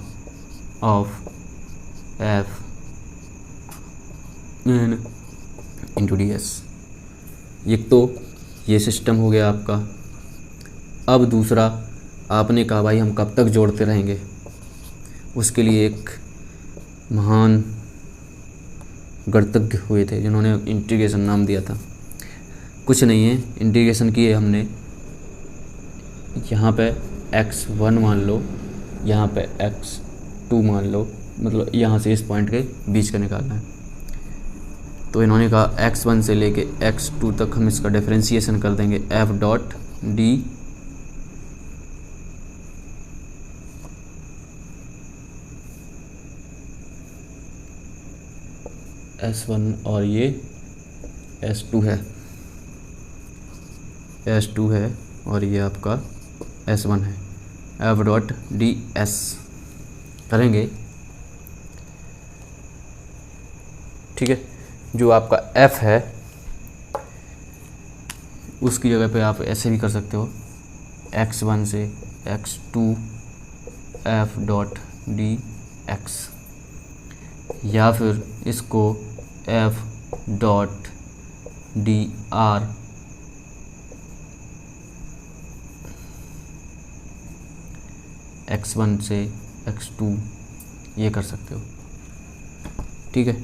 Speaker 1: of F into DS। एक तो ये सिस्टम हो गया आपका। अब दूसरा, आपने कहा भाई हम कब तक जोड़ते रहेंगे, उसके लिए एक महान गणितज्ञ हुए थे जिन्होंने इंटीग्रेशन नाम दिया था। कुछ नहीं है, इंटीग्रेशन किए हमने, यहाँ पे x1 मान लो, यहाँ पे x2 मान लो, मतलब यहाँ से इस पॉइंट के बीच का निकालना है। तो इन्होंने कहा x1 से लेके x2 तक हम इसका डिफरेंशिएशन कर देंगे F.D S1 और ये S2 है, S2 है और ये आपका S1 है, F.DS करेंगे। ठीक है, जो आपका F है उसकी जगह पे आप ऐसे भी कर सकते हो, x1 से x2 F.dx, या फिर इसको F.dr x1 से x2 ये कर सकते हो। ठीक है,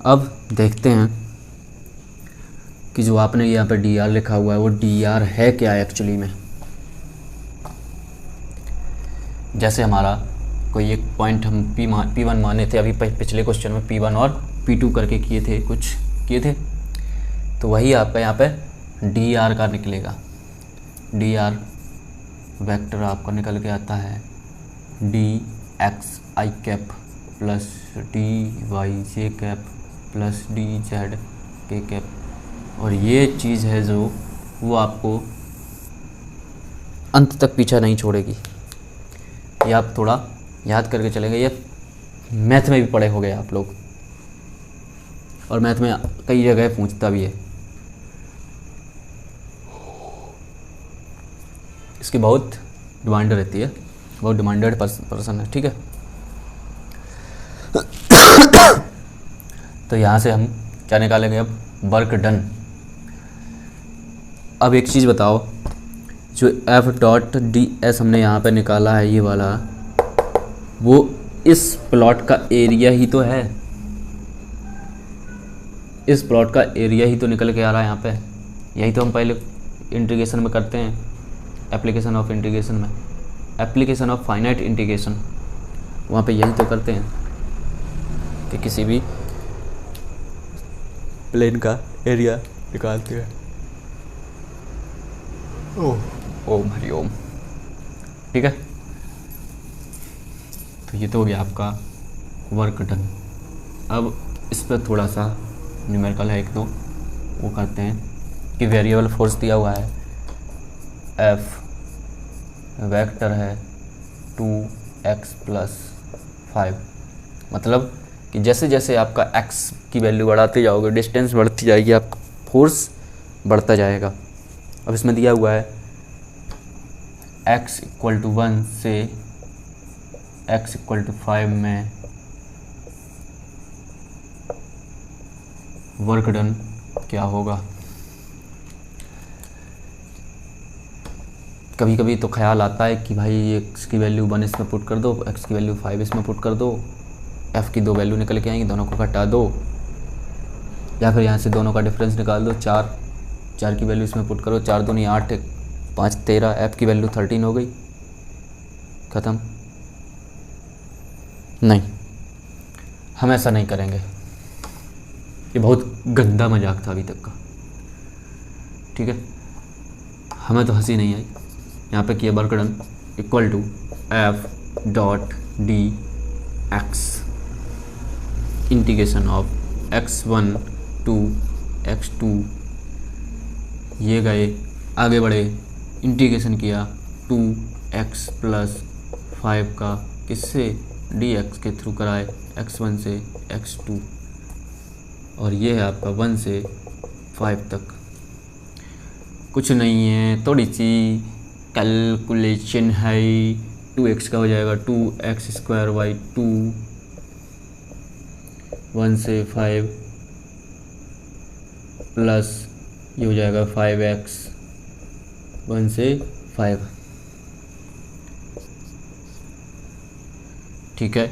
Speaker 1: अब देखते हैं कि जो आपने यहाँ पे dr लिखा हुआ है वो dr है क्या एक्चुअली में। जैसे हमारा कोई एक पॉइंट हम P1 माने थे, अभी पिछले क्वेश्चन में P1 और P2 करके किए थे, कुछ किए थे, तो वही आपका यहाँ पे dr का निकलेगा। dr वेक्टर आपका निकल के आता है dxi cap plus dyj cap plus dz के कैप, और ये चीज़ है जो वो आपको अंत तक पीछा नहीं छोड़ेगी। ये आप थोड़ा याद करके चलेंगे, ये मैथ में भी पढ़े हो गए आप लोग, और मैथ में कई जगह पूछता भी है। इसकी बहुत डिमांड रहती है, बहुत डिमांडेड पर्सन है। ठीक है, तो यहाँ से हम क्या निकालेंगे अब, वर्क डन। अब एक चीज़ बताओ, जो F.ds हमने यहाँ पे निकाला है ये वाला, वो इस प्लॉट का एरिया ही तो है, इस प्लॉट का एरिया ही तो निकल के आ रहा है यहाँ पे। यही तो हम पहले इंटीग्रेशन में करते हैं, एप्लीकेशन ऑफ इंटीग्रेशन में, एप्लीकेशन ऑफ फाइनाइट इंटीग्रेशन, वहाँ पे यही तो करते हैं कि किसी भी प्लेन का एरिया निकालते हैं। ओम हरिओम। ठीक है, तो ये तो हो गया आपका वर्क डन। अब इस पर थोड़ा सा न्यूमेरिकल है एक दो, वो करते हैं कि वेरिएबल फोर्स दिया हुआ है F, वेक्टर है 2x + 5, मतलब कि जैसे जैसे आपका x की वैल्यू बढ़ाते जाओगे, डिस्टेंस बढ़ती जाएगी, आपका फोर्स बढ़ता जाएगा। अब इसमें दिया हुआ है x = 1 से x = 5 में वर्क डन क्या होगा। कभी कभी तो ख्याल आता है कि भाई x की वैल्यू 1 इसमें पुट कर दो, x की वैल्यू 5 इसमें पुट कर दो, f की दो वैल्यू निकल के आएंगी, दोनों को घटा दो, या फिर यहाँ से दोनों का डिफरेंस निकाल दो, 4 की वैल्यू इसमें पुट करो, 4 दूनी 8, 5 13, f की वैल्यू 13 हो गई, ख़त्म। नहीं, हम ऐसा नहीं करेंगे, ये बहुत गंदा मजाक था अभी तक का। ठीक है, हमें तो हंसी नहीं आई, यहाँ पे किया work done equal to F dot D X integration of x1 to x2, ये गए आगे बढ़े, इंटीग्रेशन किया 2x प्लस 5 का किससे dx के थ्रू कराए x1 से x2, और ये है आपका 1 से 5 तक। कुछ नहीं है, थोड़ी सी कैलकुलेशन है। 2x का हो जाएगा 2x² 2, 1 से 5 प्लस ये हो जाएगा 5x 1 से 5, ठीक है।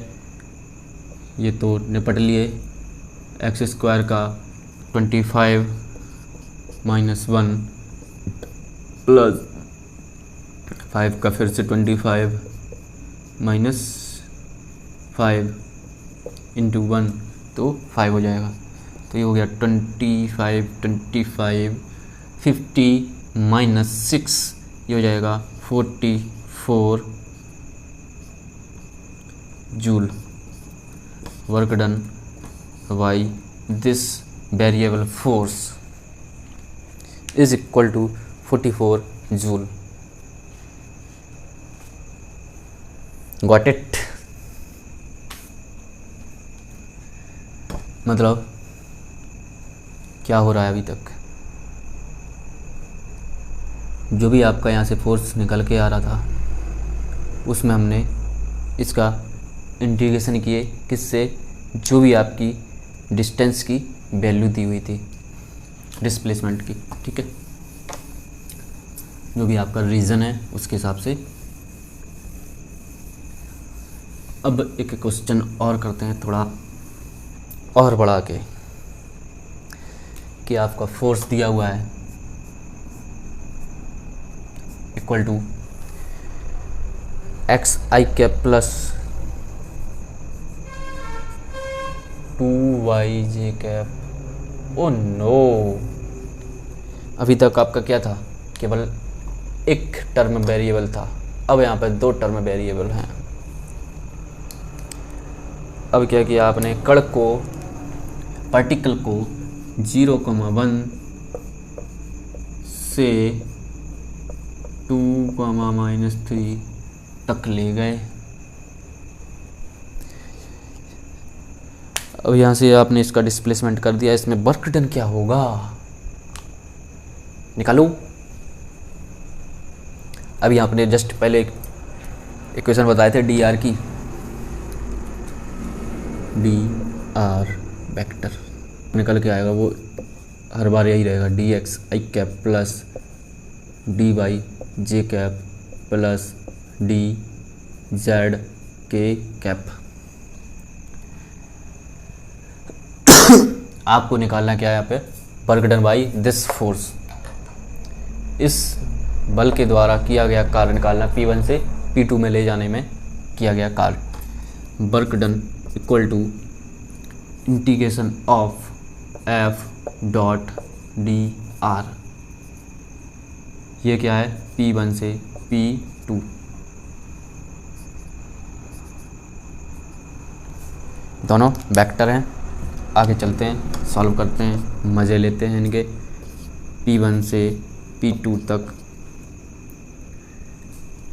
Speaker 1: ये तो निपट लिए। x² का 25 माइनस 1 प्लस 5 का फिर से 25 माइनस 5 इंटू 1 तो 5 हो जाएगा। तो ये हो गया 25 50 माइनस 6, ये हो जाएगा 44 joule. Work done by this variable force is equal to 44 joule. Got it? मतलब क्या हो रहा है अभी तक? जो भी आपका यहाँ से फोर्स निकल के आ रहा था उसमें हमने इसका इंटीग्रेशन किए किससे, जो भी आपकी डिस्टेंस की वैल्यू दी हुई थी डिस्प्लेसमेंट की, ठीक है, जो भी आपका रीज़न है उसके हिसाब से। अब एक क्वेश्चन और करते हैं, थोड़ा और बढ़ा के, कि आपका फोर्स दिया हुआ है equal to xi plus 2yj। Oh no, अभी तक आपका क्या था, केवल एक टर्म वेरिएबल था, अब यहाँ पे 2 टर्म वेरिएबल हैं। अब क्या किया आपने, कण को, पार्टिकल को 0,1 से 2,-3 तक ले गए। अब यहाँ से आपने इसका डिस्प्लेसमेंट कर दिया, इसमें वर्क डन क्या होगा निकालो। अभी आपने जस्ट पहले इक्वेशन बताए थे डी आर की, डी आर वेक्टर निकल के आएगा, वो हर बार यही रहेगा, D x i cap plus d y j cap plus d z k cap. आपको निकालना क्या है यहाँ पे, work done by this force, इस बल के द्वारा किया गया कार्य निकालना, P1 से P2 में ले जाने में किया गया कार्य। Work done equal to integration of F dot D R, ये क्या है, P1 से P2। दोनों वेक्टर हैं। आगे चलते हैं, सॉल्व करते हैं, मज़े लेते हैं इनके। P1 से P2 तक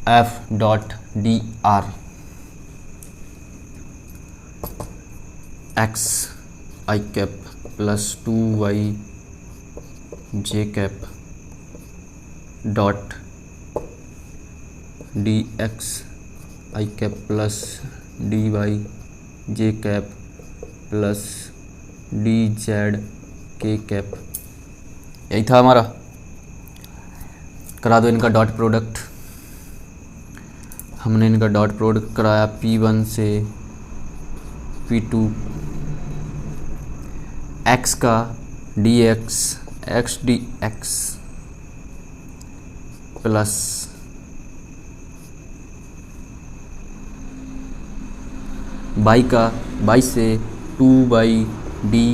Speaker 1: F dot D r x i cap plus 2y j cap dot D x i cap plus d y j cap plus d z k cap, यही था हमारा। करा दो इनका डॉट प्रोडक्ट। हमने इनका डॉट प्रोडक्ट कराया P1 से P2, x का dx x dx plus y का y से 2y dy,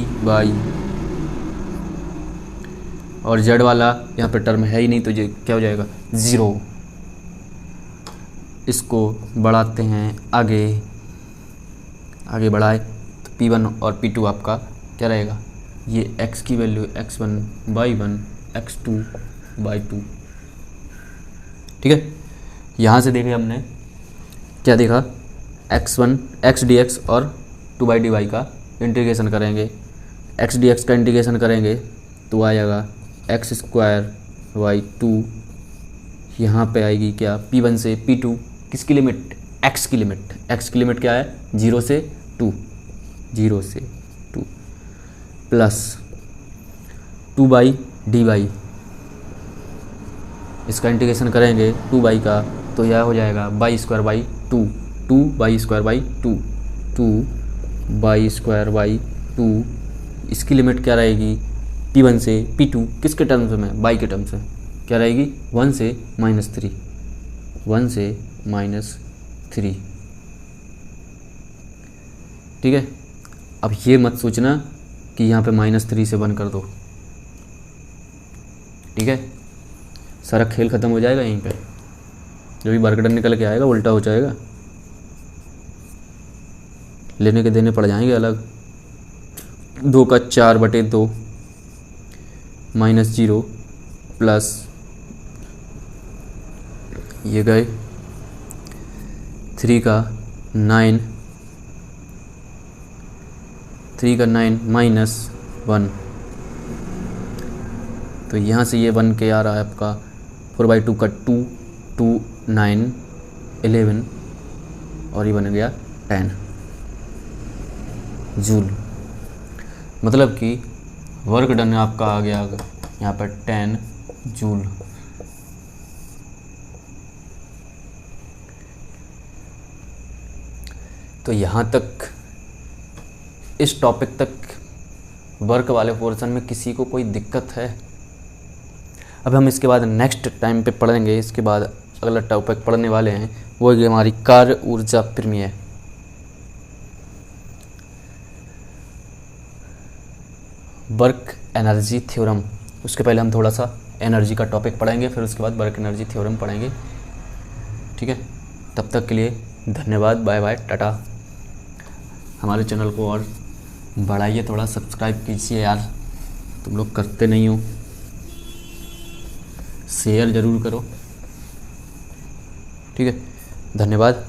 Speaker 1: और z वाला यहाँ पे टर्म है ही नहीं, तो ये क्या हो जाएगा 0, इसको बढ़ाते हैं आगे, आगे बढ़ाए तो P1 और P2 आपका क्या रहेगा, ये x की value x1 y1 x2 y2। ठीक है, यहाँ से देखे हमने क्या देखा, x1 x dx और 2/dy का इंटीग्रेशन करेंगे, x dx का इंटीग्रेशन करेंगे तो आएगा x स्क्वायर y2, यहाँ पे आएगी क्या P1 से P2, किसकी लिमिट, x की लिमिट, x की लिमिट क्या है 0 से 2, 0 से 2 प्लस 2/dy, इसका इंटीग्रेशन करेंगे 2 का तो यह हो जाएगा y square by 2, 2y square by 2, 2y square by 2, इसकी लिमिट क्या रहेगी P1 से P2 किसके टर्म्स में, y के टर्म्स में क्या रहेगी 1 से -3, 1 से -3। ठीक है, अब ये मत सोचना कि यहाँ पे -3 से 1 कर दो, ठीक है, सारा खेल ख़त्म हो जाएगा यहीं पे, जो भी वर्कडन निकल के आएगा उल्टा हो जाएगा, लेने के देने पड़ जाएंगे अलग। 2 का 4/2 -0 प्लस ये गए 3 का 9 -1, तो यहाँ से ये 1 के आ रहा है आपका 4/2 का 2, 2 9 11 और ये बन गया 10 जूल, मतलब कि वर्क डन आपका आ गया यहाँ पर 10 जूल। तो यहाँ तक इस टॉपिक तक वर्क वाले पोर्शन में किसी को कोई दिक्कत है? अब हम इसके बाद नेक्स्ट टाइम पे पढ़ेंगे, इसके बाद अगला टॉपिक पढ़ने वाले हैं वो है हमारी कार्य ऊर्जा प्रमेय। वर्क एनर्जी थ्योरम, उसके पहले हम थोड़ा सा एनर्जी का टॉपिक पढ़ेंगे, फिर उसके बाद वर्क एनर्जी थ्योरम पढ़ेंगे। ठीक है, तब तक के लिए धन्यवाद, बाय बाय, टाटा। हमारे चैनल को और बढ़ाइए, थोड़ा सब्सक्राइब कीजिए यार, तुम लोग करते नहीं हो, शेयर ज़रूर करो। ठीक है, धन्यवाद।